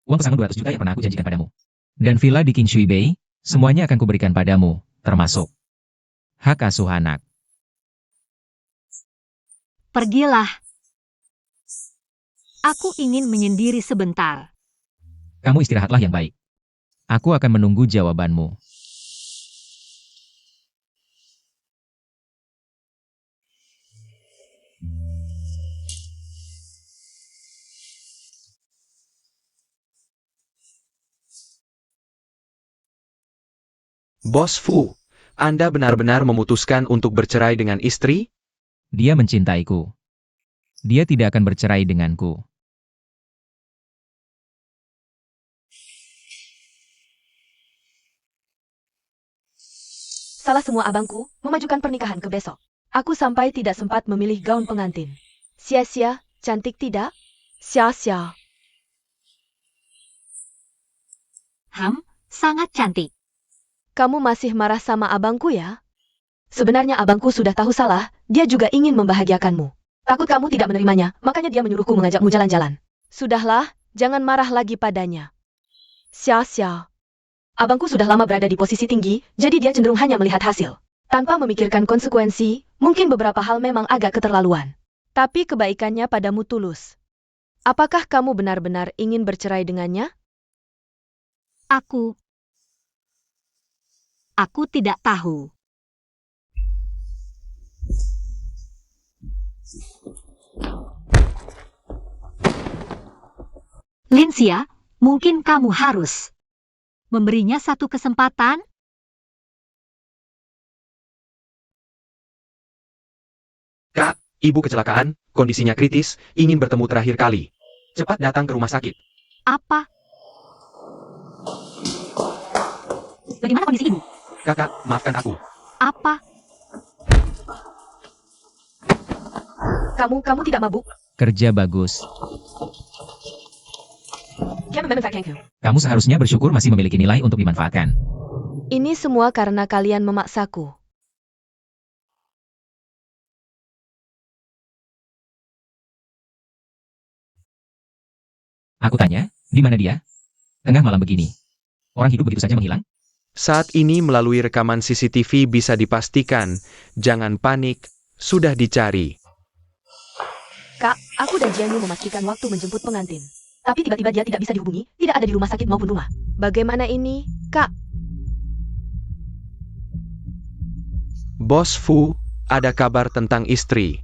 Uang pesangon 200 juta yang pernah aku janjikan padamu. Dan villa di King Shui Bay, semuanya akan kuberikan padamu, termasuk hak asuh anak. Pergilah. Aku ingin menyendiri sebentar. Kamu istirahatlah yang baik. Aku akan menunggu jawabanmu. Bos Fu, Anda benar-benar memutuskan untuk bercerai dengan istri? Dia mencintaiku. Dia tidak akan bercerai denganku. Salah semua abangku memajukan pernikahan ke besok. Aku sampai tidak sempat memilih gaun pengantin. Sia-sia, cantik tidak? Sia-sia. Sangat cantik. Kamu masih marah sama abangku ya? Sebenarnya abangku sudah tahu salah, dia juga ingin membahagiakanmu. Takut kamu tidak menerimanya, makanya dia menyuruhku mengajakmu jalan-jalan. Sudahlah, jangan marah lagi padanya. Sia-sia. Abangku sudah lama berada di posisi tinggi, jadi dia cenderung hanya melihat hasil. Tanpa memikirkan konsekuensi, mungkin beberapa hal memang agak keterlaluan. Tapi kebaikannya padamu tulus. Apakah kamu benar-benar ingin bercerai dengannya? Aku tidak tahu. Linsia, mungkin kamu harus memberinya satu kesempatan. Kak, ibu kecelakaan, kondisinya kritis, ingin bertemu terakhir kali. Cepat datang ke rumah sakit. Apa? Bagaimana kondisi ibu? Kakak, maafkan aku. Apa? Kamu tidak mabuk? Kerja bagus. Kamu Kamu seharusnya bersyukur masih memiliki nilai untuk dimanfaatkan. Ini semua karena kalian memaksaku. Aku tanya, di mana dia? Tengah malam begini. Orang hidup begitu saja menghilang? Saat ini melalui rekaman CCTV bisa dipastikan, jangan panik, sudah dicari. Kak, aku dan Jianyu memastikan waktu menjemput pengantin. Tapi tiba-tiba dia tidak bisa dihubungi, tidak ada di rumah sakit maupun rumah. Bagaimana ini, Kak? Bos Fu, ada kabar tentang istri.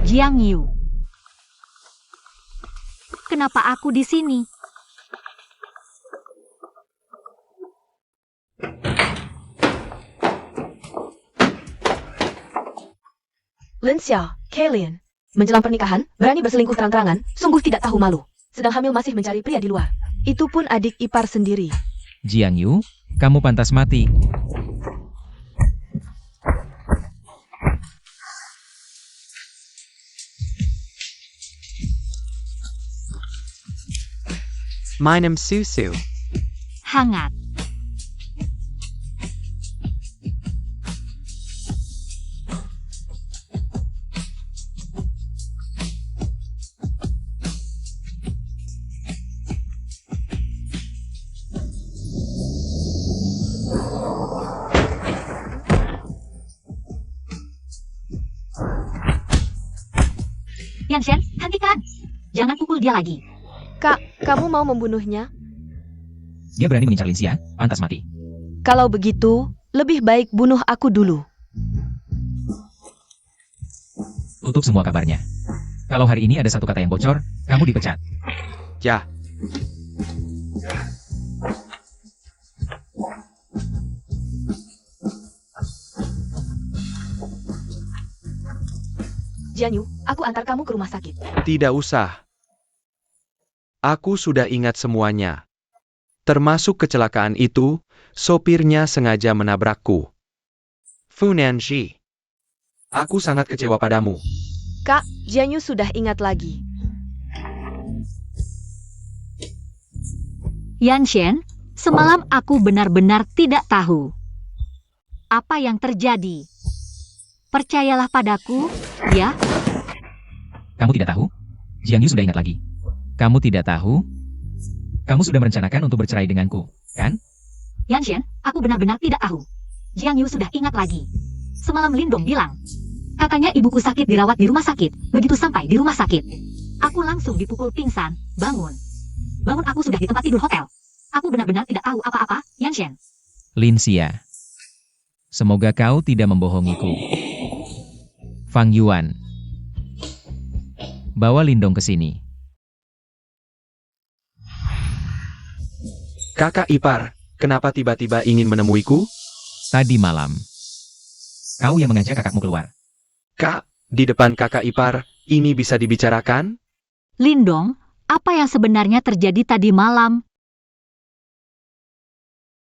Jiang Yu. Kenapa aku di sini? Linsia, Kalian. Menjelang pernikahan, berani berselingkuh terang-terangan, sungguh tidak tahu malu. Sedang hamil masih mencari pria di luar. Itu pun adik ipar sendiri. Jiang Yu, kamu pantas mati. My name's Susu. Hangat. Yanshen, hentikan. Jangan pukul dia lagi. Kak, kamu mau membunuhnya? Dia berani mengincar Linsia, pantas mati. Kalau begitu, lebih baik bunuh aku dulu. Tutup semua kabarnya. Kalau hari ini ada satu kata yang bocor, kamu dipecat. Ya, Jianyu, aku antar kamu ke rumah sakit. tidak usah. Aku sudah ingat semuanya. Termasuk kecelakaan itu, sopirnya sengaja menabrakku. Fu Nanshi. Aku sangat kecewa padamu. Kak, Jianyu sudah ingat lagi. Yanshen, semalam aku benar-benar tidak tahu apa yang terjadi. Percayalah padaku, ya. Kamu tidak tahu? Jiang Yu sudah ingat lagi. Kamu tidak tahu? Kamu sudah merencanakan untuk bercerai denganku, kan? Yanshen, aku benar-benar tidak tahu. Jiang Yu sudah ingat lagi. Semalam Lindong bilang, katanya ibuku sakit dirawat di rumah sakit. Begitu sampai di rumah sakit, aku langsung dipukul pingsan, bangun. Bangun aku sudah di tempat tidur hotel. Aku benar-benar tidak tahu apa-apa, Yanshen. Lin Xia. Semoga kau tidak membohongiku. Fang Yuan. Bawa Lindong ke sini. Kakak ipar, kenapa tiba-tiba ingin menemuiku? Tadi malam. Kau yang mengajak kakakmu keluar. Kak, di depan kakak ipar, ini bisa dibicarakan? Lindong, apa yang sebenarnya terjadi tadi malam?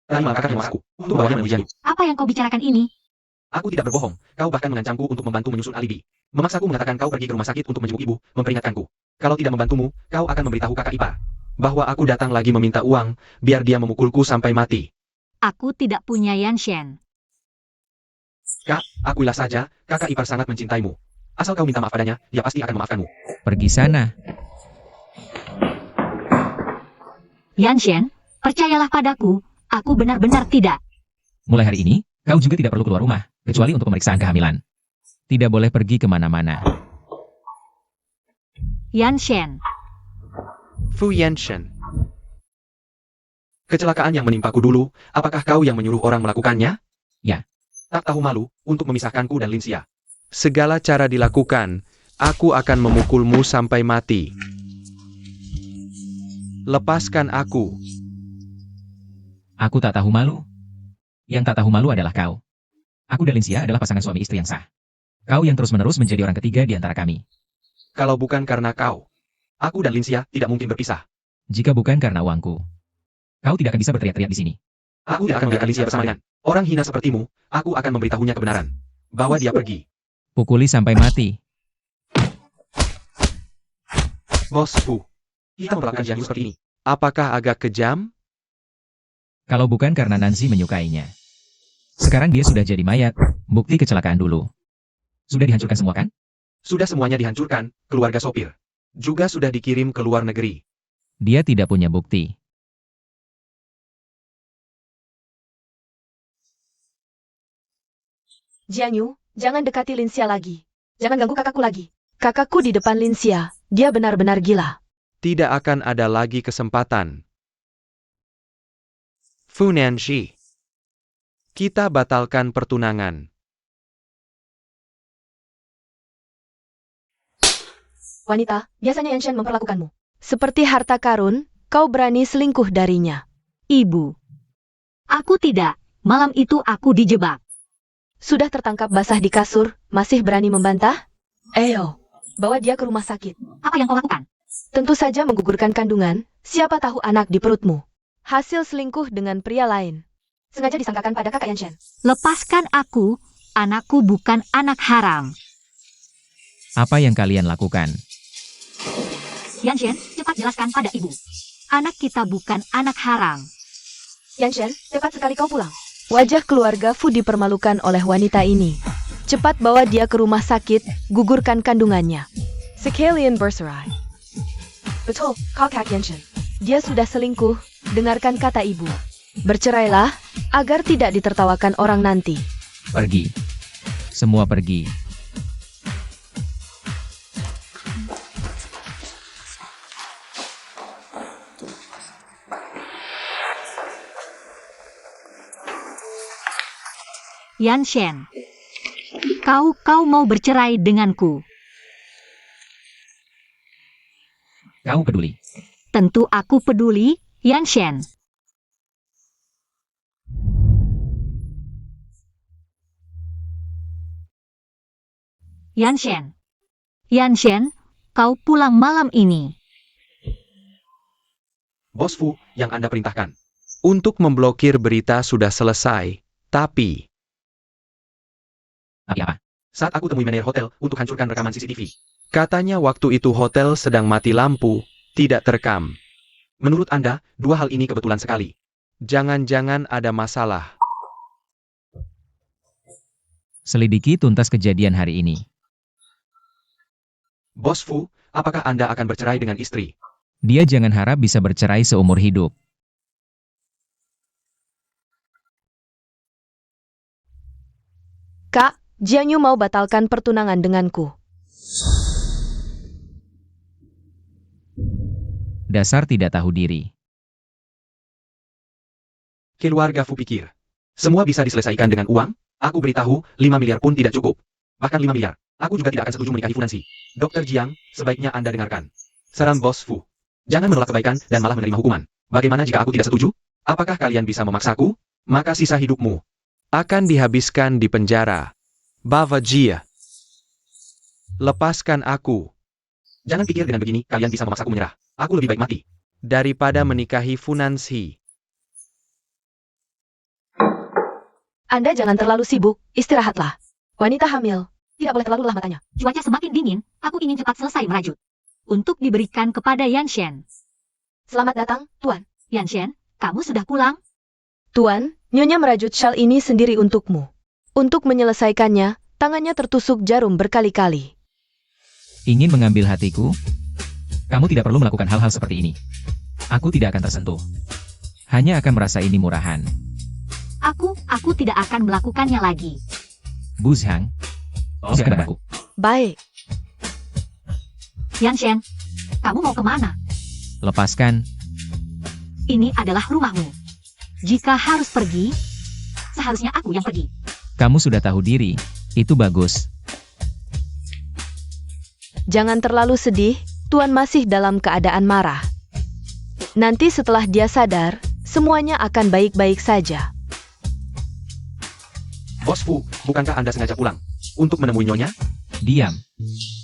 Tadi malam kakak memaksaku untuk bawanya menuju Jiang Yu. Apa yang kau bicarakan ini? Aku tidak berbohong, kau bahkan mengancamku untuk membantu menyusun alibi. Memaksaku mengatakan kau pergi ke rumah sakit untuk menjenguk ibu, memperingatkanku. Kalau tidak membantumu, kau akan memberitahu kakak ipar bahwa aku datang lagi meminta uang, biar dia memukulku sampai mati. Aku tidak punya Yanshen. Kak, akuilah saja, kakak ipar sangat mencintaimu. Asal kau minta maaf padanya, dia pasti akan memaafkanmu. Pergi sana. Yanshen, percayalah padaku, aku benar-benar tidak. Mulai hari ini, kau juga tidak perlu keluar rumah, kecuali untuk pemeriksaan kehamilan. Tidak boleh pergi kemana-mana. Yanshen, Fu Yanshen. Kecelakaan yang menimpaku dulu, apakah kau yang menyuruh orang melakukannya? Ya. Tak tahu malu, untuk memisahkanku dan Lin Xia. Segala cara dilakukan, aku akan memukulmu sampai mati. Lepaskan aku. Aku tak tahu malu. Yang tak tahu malu adalah kau. Aku dan Lin Xia adalah pasangan suami istri yang sah. Kau yang terus-menerus menjadi orang ketiga di antara kami. Kalau bukan karena kau, aku dan Lin Xia tidak mungkin berpisah. Jika bukan karena uangku, kau tidak akan bisa berteriak-teriak di sini. Aku tidak akan membiarkan Lin Xia bersama dengan orang hina sepertimu. Aku akan memberitahunya kebenaran. Bawa dia pergi. Pukuli sampai mati. Bos Fu, kita memperlakukan Jiang Yu seperti ini. Apakah agak kejam? Kalau bukan karena Nancy menyukainya. Sekarang dia sudah jadi mayat. Bukti kecelakaan dulu. Sudah dihancurkan semua kan? Sudah semuanya dihancurkan, keluarga sopir. Juga sudah dikirim ke luar negeri. Dia tidak punya bukti. Jiang Yu, jangan dekati Lin Xia lagi. Jangan ganggu kakakku lagi. Kakakku di depan Lin Xia, dia benar-benar gila. Tidak akan ada lagi kesempatan. Fu Nanshi. Kita batalkan pertunangan. Wanita, biasanya Yanshen memperlakukanmu seperti harta karun, kau berani selingkuh darinya. Ibu. Aku tidak. Malam itu aku dijebak. Sudah tertangkap basah di kasur, masih berani membantah? Ayo, bawa dia ke rumah sakit. Apa yang kau lakukan? Tentu saja menggugurkan kandungan, siapa tahu anak di perutmu. Hasil selingkuh dengan pria lain. Sengaja disangkakan pada kakak Yanshen. Lepaskan aku. Anakku bukan anak haram. Apa yang kalian lakukan? Yanshen, cepat jelaskan pada ibu. Anak kita bukan anak haram. Yanshen, cepat sekali kau pulang. Wajah keluarga Fu dipermalukan oleh wanita ini. Cepat bawa dia ke rumah sakit, gugurkan kandungannya. Sekalian bercerai. Betul, kakak Yanshen. Dia sudah selingkuh, dengarkan kata ibu. Bercerailah, agar tidak ditertawakan orang nanti. Pergi. Semua pergi. Yanshen. Kau mau bercerai denganku. Kau peduli. Tentu aku peduli, Yanshen. Yanshen. Yanshen, kau pulang malam ini. Bos Fu, yang Anda perintahkan. Untuk memblokir berita sudah selesai, tapi Tapi apa? saat aku temui manajer hotel untuk hancurkan rekaman CCTV. Katanya waktu itu hotel sedang mati lampu, tidak terekam. Menurut Anda, dua hal ini kebetulan sekali. Jangan-jangan ada masalah. Selidiki tuntas kejadian hari ini. Bos Fu, apakah Anda akan bercerai dengan istri? Dia jangan harap bisa bercerai seumur hidup. Kak, Jiang Yu mau batalkan pertunangan denganku. Dasar tidak tahu diri. Keluarga Fu pikir. Semua bisa diselesaikan dengan uang? Aku beritahu, 5 miliar pun tidak cukup. Bahkan 5 miliar. Aku juga tidak akan setuju menikahi Funansi. Dr. Jiang, sebaiknya Anda dengarkan. Saran Bos Fu. Jangan menolak kebaikan dan malah menerima hukuman. Bagaimana jika aku tidak setuju? Apakah kalian bisa memaksaku? Maka sisa hidupmu akan dihabiskan di penjara. Bava Jia. Lepaskan aku. Jangan pikir dengan begini, kalian bisa memaksaku menyerah. Aku lebih baik mati daripada menikahi Funansi. Anda jangan terlalu sibuk, istirahatlah. Wanita hamil, tidak boleh terlalu lelah matanya. Cuaca semakin dingin, aku ingin cepat selesai merajut. Untuk diberikan kepada Yan Shen. Selamat datang, Tuan. Yan Shen, kamu sudah pulang? Tuan, Nyonya merajut syal ini sendiri untukmu. Untuk menyelesaikannya, tangannya tertusuk jarum berkali-kali. Ingin mengambil hatiku? Kamu tidak perlu melakukan hal-hal seperti ini. Aku tidak akan tersentuh. Hanya akan merasa ini murahan. Aku tidak akan melakukannya lagi. Bu Zhang, siapkan aku. Baik. Yan Shen, kamu mau kemana? Lepaskan. Ini adalah rumahmu. Jika harus pergi, seharusnya aku yang pergi. Kamu sudah tahu diri. Itu bagus. Jangan terlalu sedih, Tuan masih dalam keadaan marah. Nanti setelah dia sadar, semuanya akan baik-baik saja. Bos Fu, bukankah Anda sengaja pulang untuk menemui Nyonya? Diam.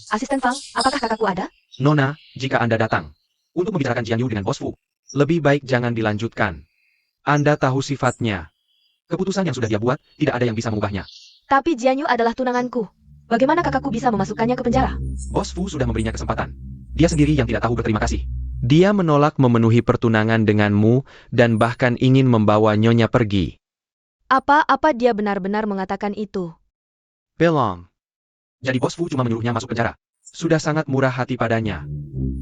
Asisten Fang, apakah kakakku ada? Nona, jika Anda datang untuk membicarakan Jiang Yu dengan Bos Fu, lebih baik jangan dilanjutkan. Anda tahu sifatnya. Keputusan yang sudah dia buat, tidak ada yang bisa mengubahnya. Tapi Jiang Yu adalah tunanganku. Bagaimana kakakku bisa memasukkannya ke penjara? Bos Fu sudah memberinya kesempatan. Dia sendiri yang tidak tahu berterima kasih. Dia menolak memenuhi pertunangan denganmu dan bahkan ingin membawa Nyonya pergi. Apa dia benar-benar mengatakan itu? Belong. Jadi Bos Fu cuma menyuruhnya masuk penjara. Sudah sangat murah hati padanya.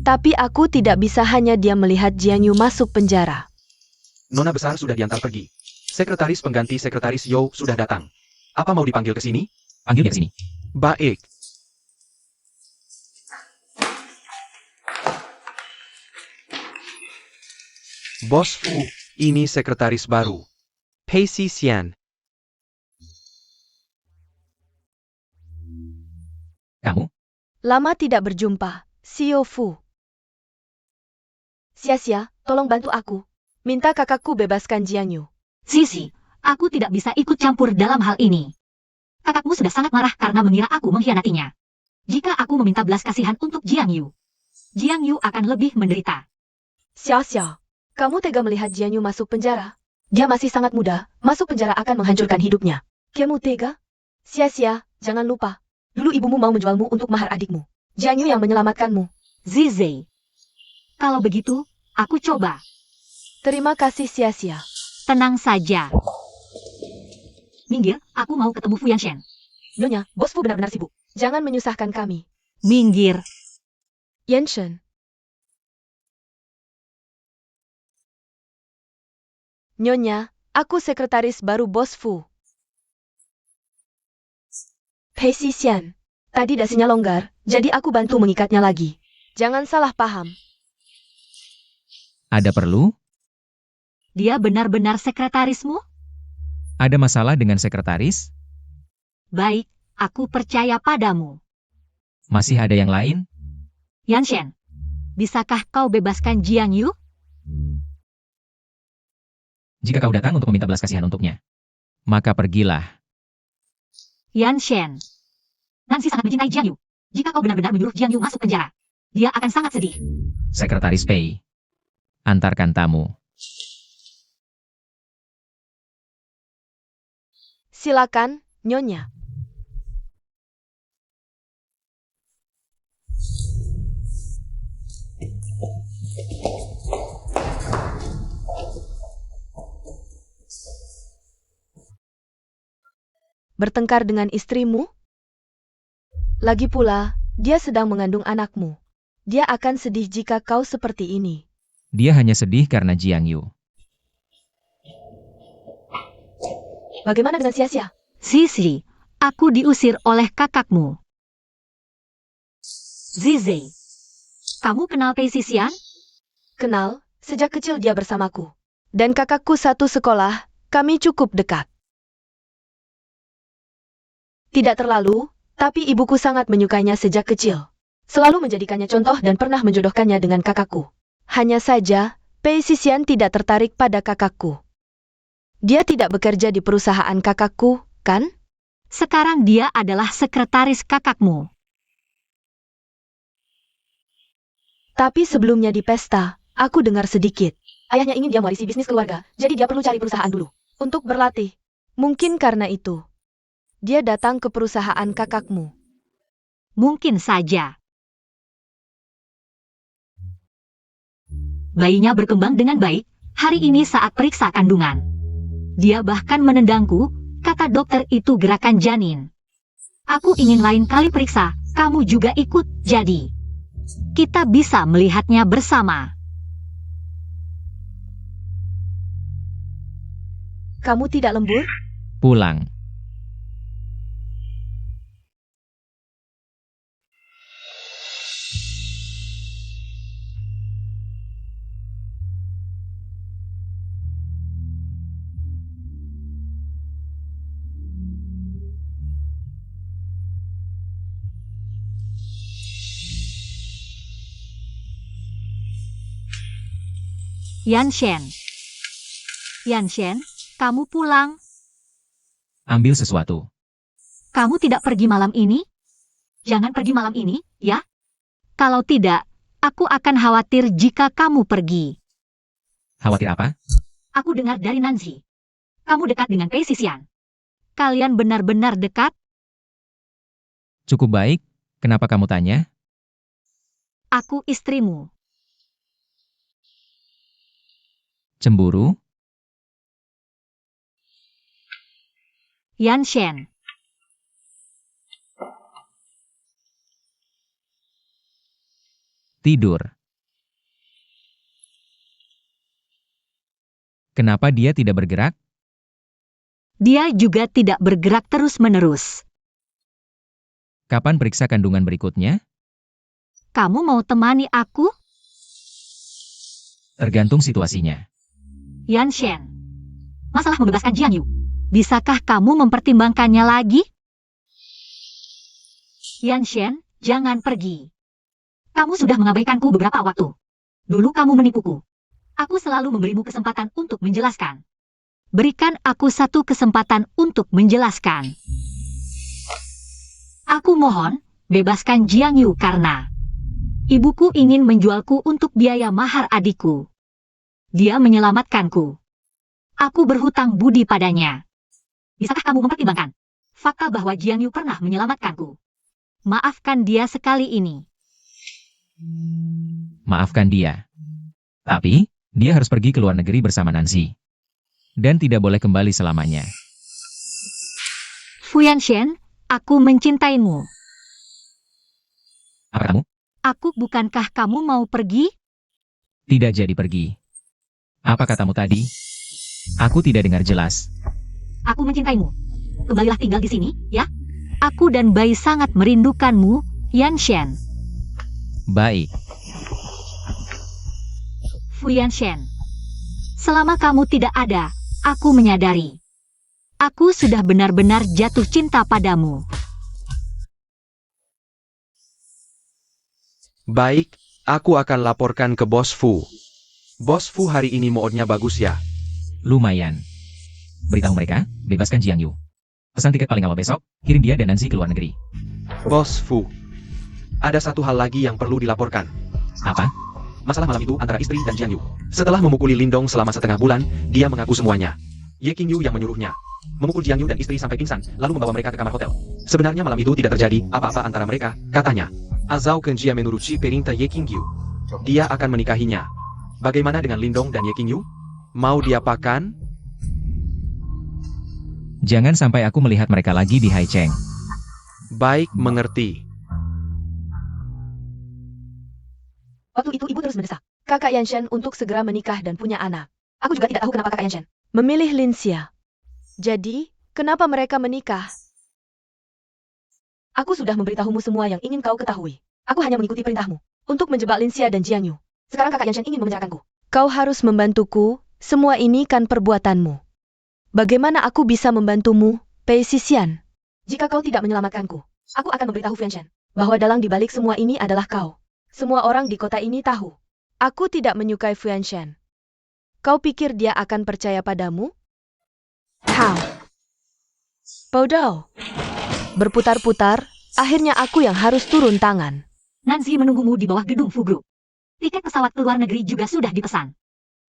Tapi aku tidak bisa hanya diam melihat Jiang Yu masuk penjara. Nona besar sudah diantar pergi. Sekretaris pengganti Sekretaris Yo sudah datang. Apa mau dipanggil ke sini? Panggil dia ke sini. Baik. Bos Fu, ini sekretaris baru. Pei Xian. Kamu? Lama tidak berjumpa, Xiao Fu. Xia, tolong bantu aku. Minta kakakku bebaskan Jiang Yu. Sisi, aku tidak bisa ikut campur dalam hal ini. Kakakmu sudah sangat marah karena mengira aku mengkhianatinya. Jika aku meminta belas kasihan untuk Jiang Yu akan lebih menderita. Xia, kamu tega melihat Jiang Yu masuk penjara? Dia masih sangat muda, masuk penjara akan menghancurkan hidupnya. Kamu tega? Xia, jangan lupa. Dulu ibumu mau menjualmu untuk mahar adikmu. Jiang Yu yang menyelamatkanmu. Zizei. Kalau begitu, aku coba. Terima kasih Xia. Tenang saja. Minggir, aku mau ketemu Fu Yanshen. Nyonya, Bos Fu benar-benar sibuk. Jangan menyusahkan kami. Minggir. Yanshen. Nyonya, aku sekretaris baru Bos Fu. Pei Xian. Tadi dasinya longgar, jadi aku bantu mengikatnya lagi. Jangan salah paham. Ada perlu? Dia benar-benar sekretarismu? Ada masalah dengan sekretaris? Baik, aku percaya padamu. Masih ada yang lain? Yanshen, bisakah kau bebaskan Jiang Yu? Jika kau datang untuk meminta belas kasihan untuknya, maka pergilah. Yanshen, Nancy sangat mencintai Jiang Yu. Jika kau benar-benar menyuruh Jiang Yu masuk penjara, dia akan sangat sedih. Sekretaris Pei, antarkan tamu. Silakan, Nyonya. Bertengkar dengan istrimu? Lagi pula, Dia sedang mengandung anakmu. Dia akan sedih jika kau seperti ini. Dia hanya sedih karena Jiang Yu. Bagaimana dengan Xia? Zizi, aku diusir oleh kakakmu. Zizi, kamu kenal Pei Xixian? Kenal, sejak kecil dia bersamaku. Dan kakakku satu sekolah, kami cukup dekat. Tidak terlalu, tapi ibuku sangat menyukainya sejak kecil. Selalu menjadikannya contoh dan pernah menjodohkannya dengan kakakku. Hanya saja, Pei Xixian tidak tertarik pada kakakku. Dia tidak bekerja di perusahaan kakakku, kan? Sekarang dia adalah sekretaris kakakmu. Tapi sebelumnya di pesta, aku dengar sedikit. Ayahnya ingin dia mewarisi bisnis keluarga, jadi dia perlu cari perusahaan dulu. Untuk berlatih. Mungkin karena itu. Dia datang ke perusahaan kakakmu. Mungkin saja. Bayinya berkembang dengan baik, hari ini saat periksa kandungan. Dia bahkan menendangku, kata dokter itu gerakan janin. Aku ingin lain kali periksa, kamu juga ikut, jadi. Kita bisa melihatnya bersama. Kamu tidak lembur? Pulang. Yanshen. Yanshen, kamu pulang. Ambil sesuatu. Kamu tidak pergi malam ini? Jangan pergi malam ini, ya? Kalau tidak, aku akan khawatir jika kamu pergi. Khawatir apa? Aku dengar dari Nancy. Kamu dekat dengan Pei Xixian. Kalian benar-benar dekat? Cukup baik. Kenapa kamu tanya? Aku istrimu. Cemburu? Yanshen. Tidur. Kenapa dia tidak bergerak? Dia juga tidak bergerak terus-menerus. Kapan periksa kandungan berikutnya? Kamu mau temani aku? Tergantung situasinya. Yanshen. Masalah membebaskan Jiang Yu. Bisakah kamu mempertimbangkannya lagi? Yanshen, jangan pergi. Kamu sudah mengabaikanku beberapa waktu. Dulu kamu menipuku. Aku selalu memberimu kesempatan untuk menjelaskan. Berikan aku satu kesempatan untuk menjelaskan. Aku mohon, bebaskan Jiang Yu karena ibuku ingin menjualku untuk biaya mahar adikku. Dia menyelamatkanku. Aku berhutang budi padanya. Bisakah kamu mempertimbangkan fakta bahwa Jiang Yu pernah menyelamatkanku? Maafkan dia sekali ini. Maafkan dia. Tapi, dia harus pergi ke luar negeri bersama Nancy. Dan tidak boleh kembali selamanya. Fu Yanshen, aku mencintaimu. Apa kamu? Aku bukankah kamu mau pergi? Tidak jadi pergi. Apa katamu tadi? Aku tidak dengar jelas. Aku mencintaimu. Kembalilah tinggal di sini, ya? Aku dan Bai sangat merindukanmu, Yanshen. Baik. Fu Yanshen. Selama kamu tidak ada, aku menyadari. Aku sudah benar-benar jatuh cinta padamu. Baik, aku akan laporkan ke Bos Fu. Bos Fu hari ini moodnya bagus ya. Lumayan. Beritahu mereka, bebaskan Jiang Yu. Pesan tiket paling awal besok, kirim dia dan Nancy ke luar negeri. Bos Fu. Ada satu hal lagi yang perlu dilaporkan. Apa? Masalah malam itu antara istri dan Jiang Yu. Setelah memukuli Lindong selama setengah bulan, dia mengaku semuanya. Ye Qingyu yang menyuruhnya. Memukul Jiang Yu dan istri sampai pingsan, lalu membawa mereka ke kamar hotel. Sebenarnya malam itu tidak terjadi apa-apa antara mereka, katanya. Azao Kenjia menuruti perintah Ye Qingyu. Dia akan menikahinya. Bagaimana dengan Lindong dan Ye Qingyu? Mau diapakan? Jangan sampai aku melihat mereka lagi di Haicheng. Baik, mengerti. Waktu itu ibu terus mendesak kakak Yanshen untuk segera menikah dan punya anak. Aku juga tidak tahu kenapa kakak Yanshen memilih Linsia. Jadi, kenapa mereka menikah? Aku sudah memberitahumu semua yang ingin kau ketahui. Aku hanya mengikuti perintahmu untuk menjebak Linsia dan Jiang Yu. Sekarang kakak Yanshen ingin memenjarakanku. Kau harus membantuku, semua ini kan perbuatanmu. Bagaimana aku bisa membantumu, Pei Sisian? Jika kau tidak menyelamatkanku, aku akan memberitahu Fianshen bahwa dalang dibalik semua ini adalah kau. Semua orang di kota ini tahu. Aku tidak menyukai Fianshen. Kau pikir dia akan percaya padamu? Kau. Bodoh. Berputar-putar, akhirnya aku yang harus turun tangan. Nancy menunggumu di bawah gedung Fu Group. Tiket pesawat ke luar negeri juga sudah dipesan.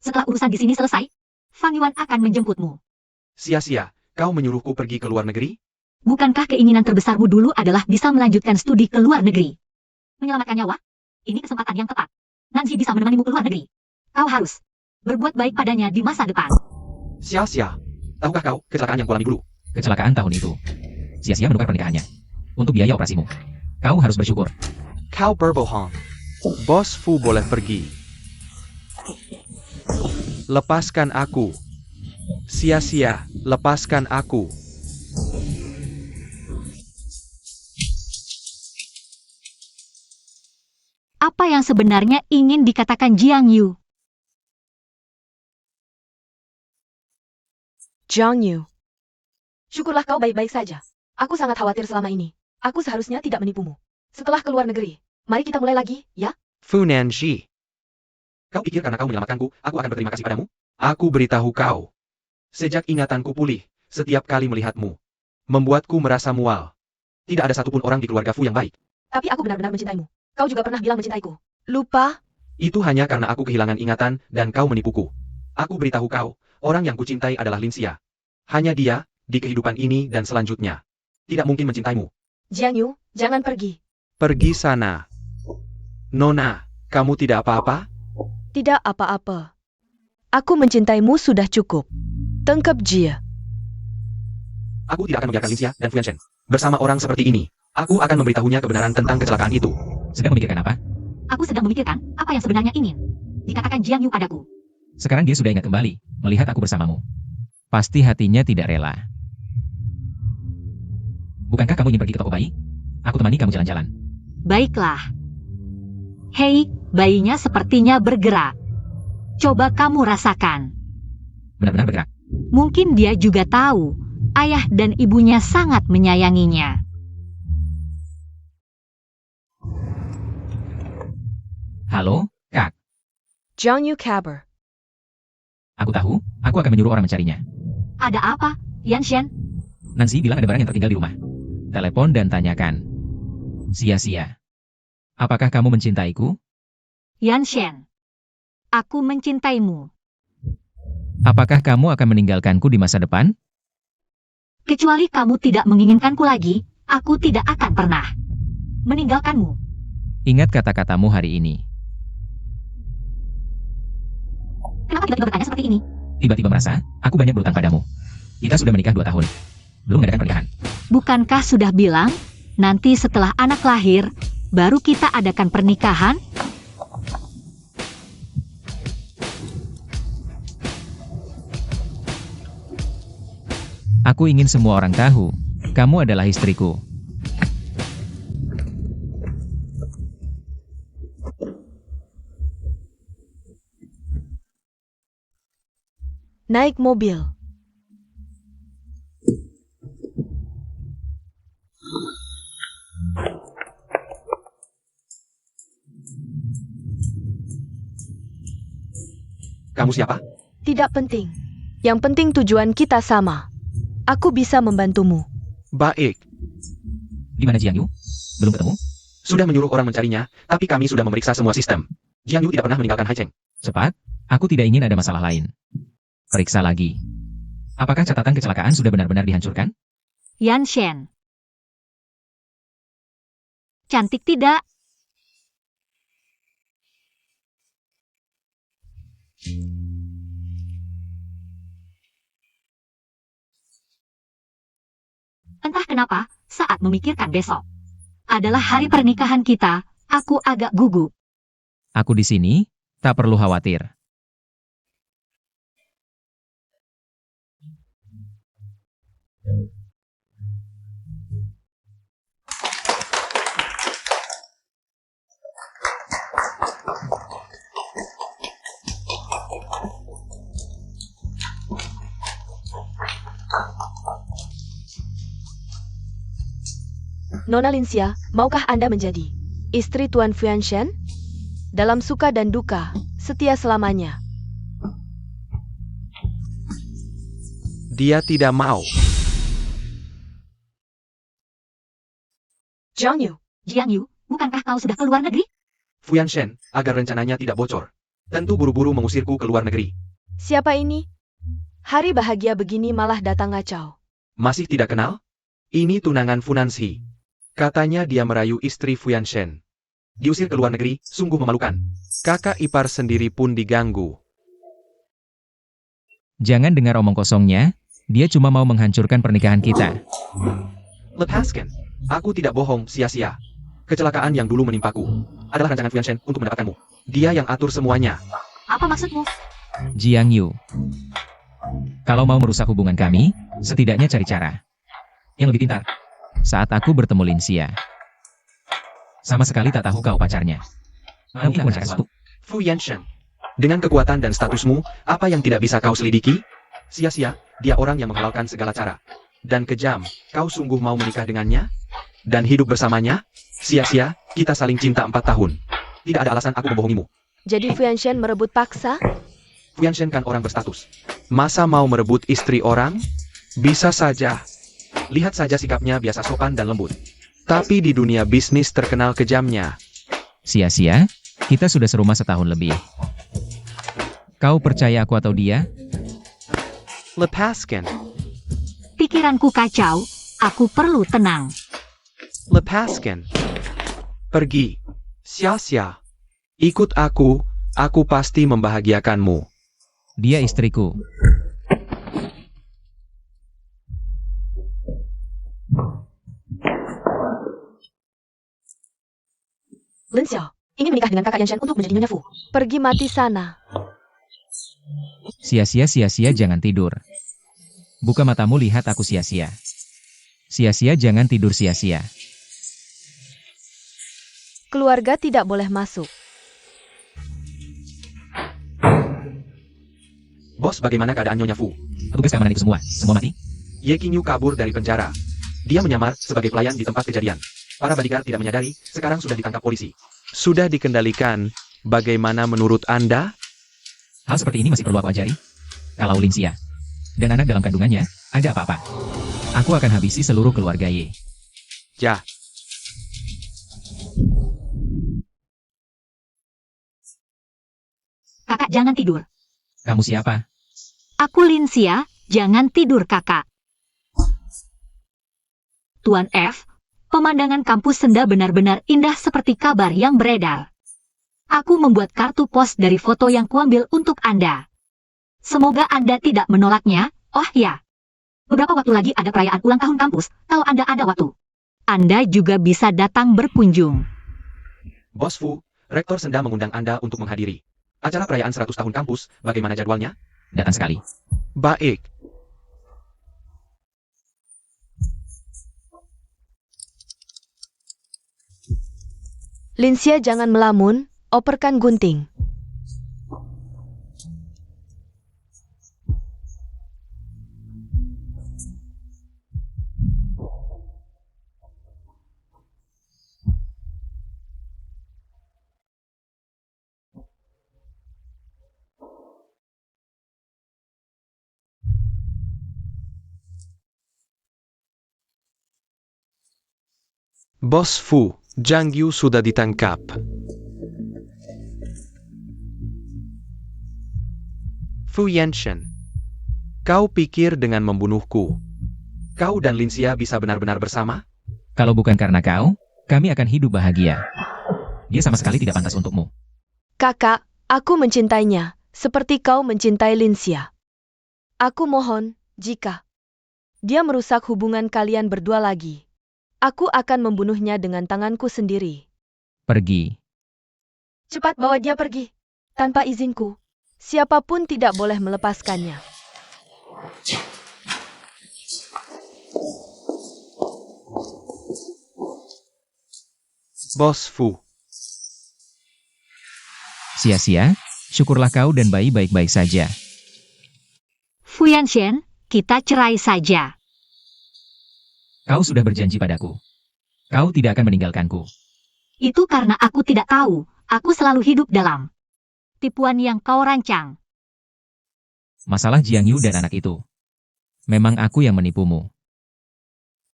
Setelah urusan di sini selesai, Fang Yuan akan menjemputmu. Sia-sia, kau menyuruhku pergi ke luar negeri? Bukankah keinginan terbesarmu dulu adalah bisa melanjutkan studi ke luar negeri? Menyelamatkan nyawa? Ini kesempatan yang tepat. Nancy bisa menemanimu ke luar negeri. Kau harus berbuat baik padanya di masa depan. Sia-sia. Tahukah kau kecelakaan yang kulami dulu? Kecelakaan tahun itu. Sia-sia menukar pernikahannya. Untuk biaya operasimu. Kau harus bersyukur. Kau berbohong. Bos Fu boleh pergi. Lepaskan aku. Sia-sia, lepaskan aku. Apa yang sebenarnya ingin dikatakan Jiang Yu? Jiang Yu. Syukurlah kau baik-baik saja. Aku sangat khawatir selama ini. Aku seharusnya tidak menipumu. Setelah keluar negeri, mari kita mulai lagi, ya? Fu Nanshi. Kau pikir karena kau menyelamatkanku, aku akan berterima kasih padamu? Aku beritahu kau. Sejak ingatanku pulih, setiap kali melihatmu, membuatku merasa mual. Tidak ada satupun orang di keluarga Fu yang baik. Tapi aku benar-benar mencintaimu. Kau juga pernah bilang mencintaiku. Lupa? Itu hanya karena aku kehilangan ingatan dan kau menipuku. Aku beritahu kau, orang yang kucintai adalah Linsia. Hanya dia, di kehidupan ini dan selanjutnya. Tidak mungkin mencintaimu. Jiang Yu, jangan pergi. Pergi sana. Nona, kamu tidak apa-apa? Tidak apa-apa. Aku mencintaimu sudah cukup. Tangkap Jia. Aku tidak akan membiarkan Linsia dan Fuanshen bersama orang seperti ini. Aku akan memberitahunya kebenaran tentang kecelakaan itu. Sedang memikirkan apa? Aku sedang memikirkan apa yang sebenarnya ingin dikatakan Jiang Yu padaku. Sekarang dia sudah ingat kembali, melihat aku bersamamu. Pasti hatinya tidak rela. Bukankah kamu ingin pergi ke toko bayi? Aku temani kamu jalan-jalan. Baiklah. Hei, bayinya sepertinya bergerak. Coba kamu rasakan. Benar-benar bergerak. Mungkin dia juga tahu, ayah dan ibunya sangat menyayanginya. Halo, Kak. Jiang Yu kabar. Aku tahu, aku akan menyuruh orang mencarinya. Ada apa, Yanshen? Nancy bilang ada barang yang tertinggal di rumah. Telepon dan tanyakan. Sia-sia. Apakah kamu mencintaiku? Yanshen, aku mencintaimu. Apakah kamu akan meninggalkanku di masa depan? Kecuali kamu tidak menginginkanku lagi, aku tidak akan pernah meninggalkanmu. Ingat kata-katamu hari ini. Kenapa tiba-tiba bertanya seperti ini? Tiba-tiba merasa, aku banyak berutang padamu. Kita sudah menikah 2 tahun. Belum mengadakan pernikahan. Bukankah sudah bilang, nanti setelah anak lahir, baru kita adakan pernikahan? Aku ingin semua orang tahu, kamu adalah istriku. Naik mobil. Kamu siapa? Tidak penting. Yang penting tujuan kita sama. Aku bisa membantumu. Baik. Di mana Jiang Yu? Belum ketemu? Sudah menyuruh orang mencarinya, tapi kami sudah memeriksa semua sistem. Jiang Yu tidak pernah meninggalkan Haicheng. Cepat, aku tidak ingin ada masalah lain. Periksa lagi. Apakah catatan kecelakaan sudah benar-benar dihancurkan? Yanshen. Cantik tidak? Entah kenapa, saat memikirkan besok adalah hari pernikahan kita, aku agak gugup. Aku di sini, tak perlu khawatir. Nona Linsia, maukah Anda menjadi istri Tuan Fuyanshen? Dalam suka dan duka, setia selamanya. Dia tidak mau. Jiang Yu, Jiang Yu, bukankah kau sudah keluar negeri? Fuyanshen, agar rencananya tidak bocor. Tentu buru-buru mengusirku ke luar negeri. siapa ini? Hari bahagia begini malah datang ngacau. Masih tidak kenal? Ini tunangan Funanshi. Katanya dia merayu istri Fuyanshen. Diusir ke luar negeri, sungguh memalukan. Kakak ipar sendiri pun diganggu. Jangan dengar omong kosongnya, dia cuma mau menghancurkan pernikahan kita. Lepaskan. Aku tidak bohong sia-sia. Kecelakaan yang dulu menimpaku adalah rancangan Fuyanshen untuk mendapatkanmu. Dia yang atur semuanya. Apa maksudmu? Jiang Yu. Kalau mau merusak hubungan kami, setidaknya cari cara yang lebih pintar. Saat aku bertemu Linsia, sama sekali tak tahu kau pacarnya. Mungkin aku mencari sesuatu. Fuyanshen. Dengan kekuatan dan statusmu, apa yang tidak bisa kau selidiki? Sia-sia, dia orang yang menghalalkan segala cara. Dan kejam, kau sungguh mau menikah dengannya? Dan hidup bersamanya? Sia-sia, kita saling cinta 4 tahun. Tidak ada alasan aku membohongimu. Jadi Fuyanshen merebut paksa? Fuyanshen kan orang berstatus. Masa mau merebut istri orang? Bisa saja. Lihat saja sikapnya biasa sopan dan lembut. Tapi di dunia bisnis terkenal kejamnya. Sia-sia, kita sudah serumah setahun lebih. Kau percaya aku atau dia? Lepaskan. Pikiranku kacau, aku perlu tenang. Lepaskan. Pergi. Sia-sia. Ikut aku pasti membahagiakanmu. Dia istriku. Lin Xiao, ingin menikah dengan kakak Yanshen untuk menjadi Nyonya Fu. Pergi mati sana. Sia-sia jangan tidur. Buka matamu lihat aku sia-sia. Sia-sia jangan tidur sia-sia. Keluarga tidak boleh masuk. Bos, bagaimana keadaan Nyonya Fu? Petugas keamanan itu semua mati? Ye Qingyu kabur dari penjara. Dia menyamar sebagai pelayan di tempat kejadian. Para bodyguard tidak menyadari, sekarang sudah ditangkap polisi. Sudah dikendalikan. Bagaimana menurut Anda? Hal seperti ini masih perlu aku ajari? Kalau Linsia dan anak dalam kandungannya, ada apa-apa, aku akan habisi seluruh keluarga Ye. Ya. Kakak jangan tidur. Kamu siapa? Aku Linsia, jangan tidur kakak. Tuan F, pemandangan kampus Senda benar-benar indah seperti kabar yang beredar. Aku membuat kartu pos dari foto yang kuambil untuk Anda. Semoga Anda tidak menolaknya. Oh ya, beberapa waktu lagi ada perayaan ulang tahun kampus, kalau Anda ada waktu. Anda juga bisa datang berkunjung. Bos Fu, Rektor Senda mengundang Anda untuk menghadiri acara perayaan 100 tahun kampus. Bagaimana jadwalnya? Datang sekali. Baik. Linsia jangan melamun, operkan gunting. Bos Fu, Jiang Yu sudah ditangkap. Fu Yanshen, kau pikir dengan membunuhku, kau dan Linsia bisa benar-benar bersama? Kalau bukan karena kau, kami akan hidup bahagia. Dia sama sekali tidak pantas untukmu. Kakak, aku mencintainya, seperti kau mencintai Linsia. Aku mohon, jika dia merusak hubungan kalian berdua lagi, aku akan membunuhnya dengan tanganku sendiri. Pergi. Cepat bawa dia pergi. Tanpa izinku, siapapun tidak boleh melepaskannya. Bos Fu. Sia-sia, syukurlah kau dan bayi baik-baik saja. Fu Yanshen, kita cerai saja. Kau sudah berjanji padaku. Kau tidak akan meninggalkanku. Itu karena aku tidak tahu, aku selalu hidup dalam tipuan yang kau rancang. Masalah Jiang Yu dan anak itu. Memang aku yang menipumu.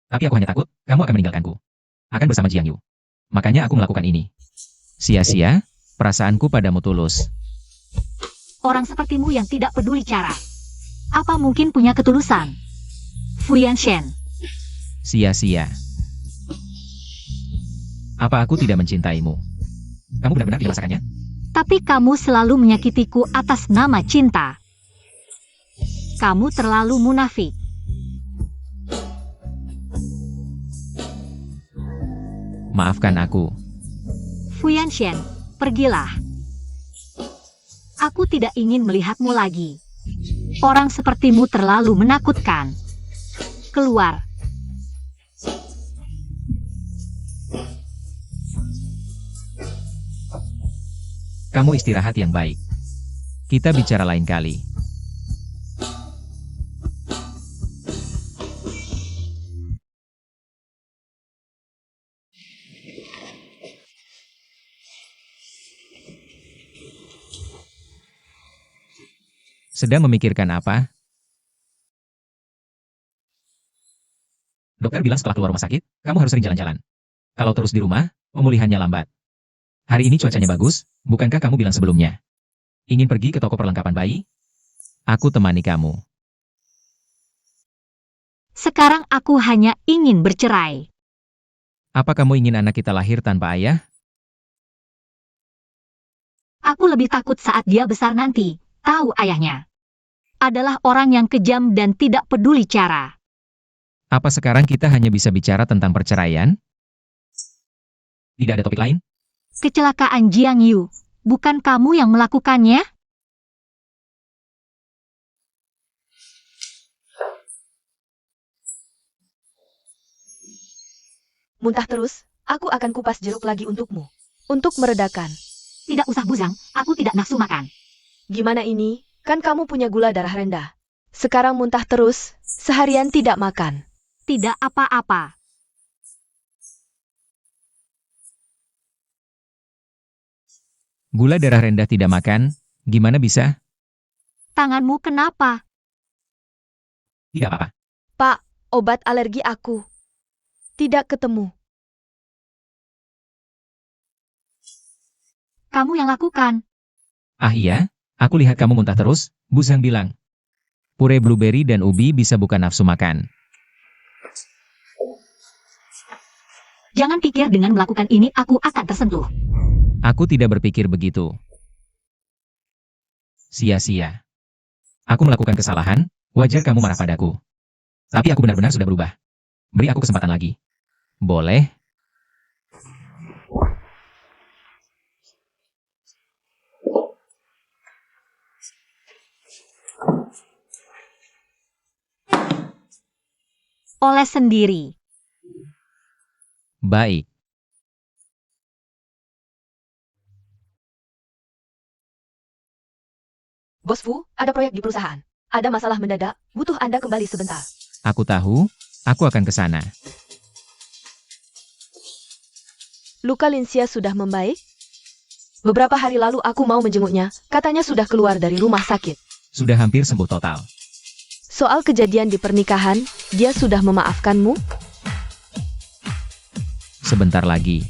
Tapi aku hanya takut, kamu akan meninggalkanku. Akan bersama Jiang Yu. Makanya aku melakukan ini. Sia-sia, perasaanku padamu tulus. Orang sepertimu yang tidak peduli cara. Apa mungkin punya ketulusan? Fu Yanshen, Sia-sia. Apa aku tidak mencintaimu? Kamu benar-benar tidak merasakannya? tapi kamu selalu menyakitiku atas nama cinta. Kamu terlalu munafik. Maafkan aku. Fu Yanshen, pergilah. Aku tidak ingin melihatmu lagi. Orang sepertimu terlalu menakutkan. Keluar. Kamu istirahat yang baik. Kita bicara lain kali. Sedang memikirkan apa? Dokter bilang setelah keluar rumah sakit, kamu harus sering jalan-jalan. Kalau terus di rumah, pemulihannya lambat. Hari ini cuacanya bagus, bukankah kamu bilang sebelumnya? Ingin pergi ke toko perlengkapan bayi? Aku temani kamu. Sekarang aku hanya ingin bercerai. Apa kamu ingin anak kita lahir tanpa ayah? Aku lebih takut saat dia besar nanti, tahu ayahnya adalah orang yang kejam dan tidak peduli cara. Apa sekarang kita hanya bisa bicara tentang perceraian? Tidak ada topik lain? Kecelakaan Jiang Yu, bukan kamu yang melakukannya? Muntah terus, aku akan kupas jeruk lagi untukmu. Untuk meredakan. Tidak usah buzang, aku tidak nafsu makan. Gimana ini? Kan kamu punya gula darah rendah. Sekarang muntah terus, seharian tidak makan. Tidak apa-apa. Gula darah rendah tidak makan, gimana bisa? Tanganmu kenapa? Tidak apa-apa. Pak, obat alergi aku. Tidak ketemu. Kamu yang lakukan. Ah iya, aku lihat kamu muntah terus, Buzang bilang. Pure blueberry dan ubi bisa bukan nafsu makan. Jangan pikir dengan melakukan ini aku akan tersentuh. Aku tidak berpikir begitu. Sia-sia. Aku melakukan kesalahan, wajar kamu marah padaku. Tapi aku benar-benar sudah berubah. Beri aku kesempatan lagi. Boleh? Oleh sendiri. Baik. Bos Fu, ada proyek di perusahaan. Ada masalah mendadak, butuh Anda kembali sebentar. Aku tahu, aku akan ke sana. Luka Linsia sudah membaik? Beberapa hari lalu aku mau menjenguknya, katanya sudah keluar dari rumah sakit. Sudah hampir sembuh total. Soal kejadian di pernikahan, dia sudah memaafkanmu? Sebentar lagi.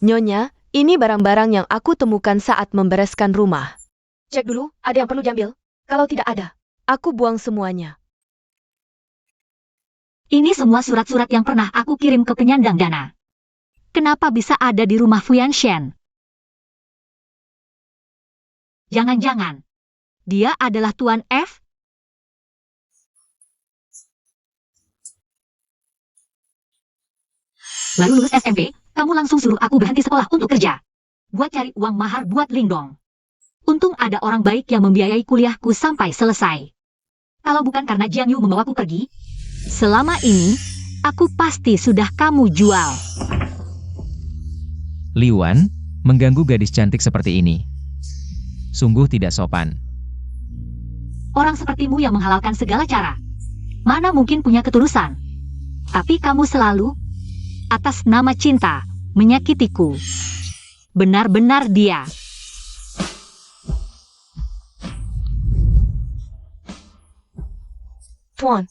Nyonya, ini barang-barang yang aku temukan saat membereskan rumah. Cek dulu, ada yang perlu diambil? Kalau tidak ada, aku buang semuanya. Ini semua surat-surat yang pernah aku kirim ke penyandang dana. Kenapa bisa ada di rumah Fu Yanshen? Jangan-jangan, dia adalah Tuan F? Baru lulus SMP, kamu langsung suruh aku berhenti sekolah untuk kerja. buat cari uang mahar buat Lingdong. Untung ada orang baik yang membiayai kuliahku sampai selesai. Kalau bukan karena Jiang Yu membawaku pergi, selama ini, aku pasti sudah kamu jual. Li Wan mengganggu gadis cantik seperti ini. Sungguh tidak sopan. Orang sepertimu yang menghalalkan segala cara. Mana mungkin punya ketulusan. Tapi kamu selalu, atas nama cinta, menyakitiku. Benar-benar dia. Tuan.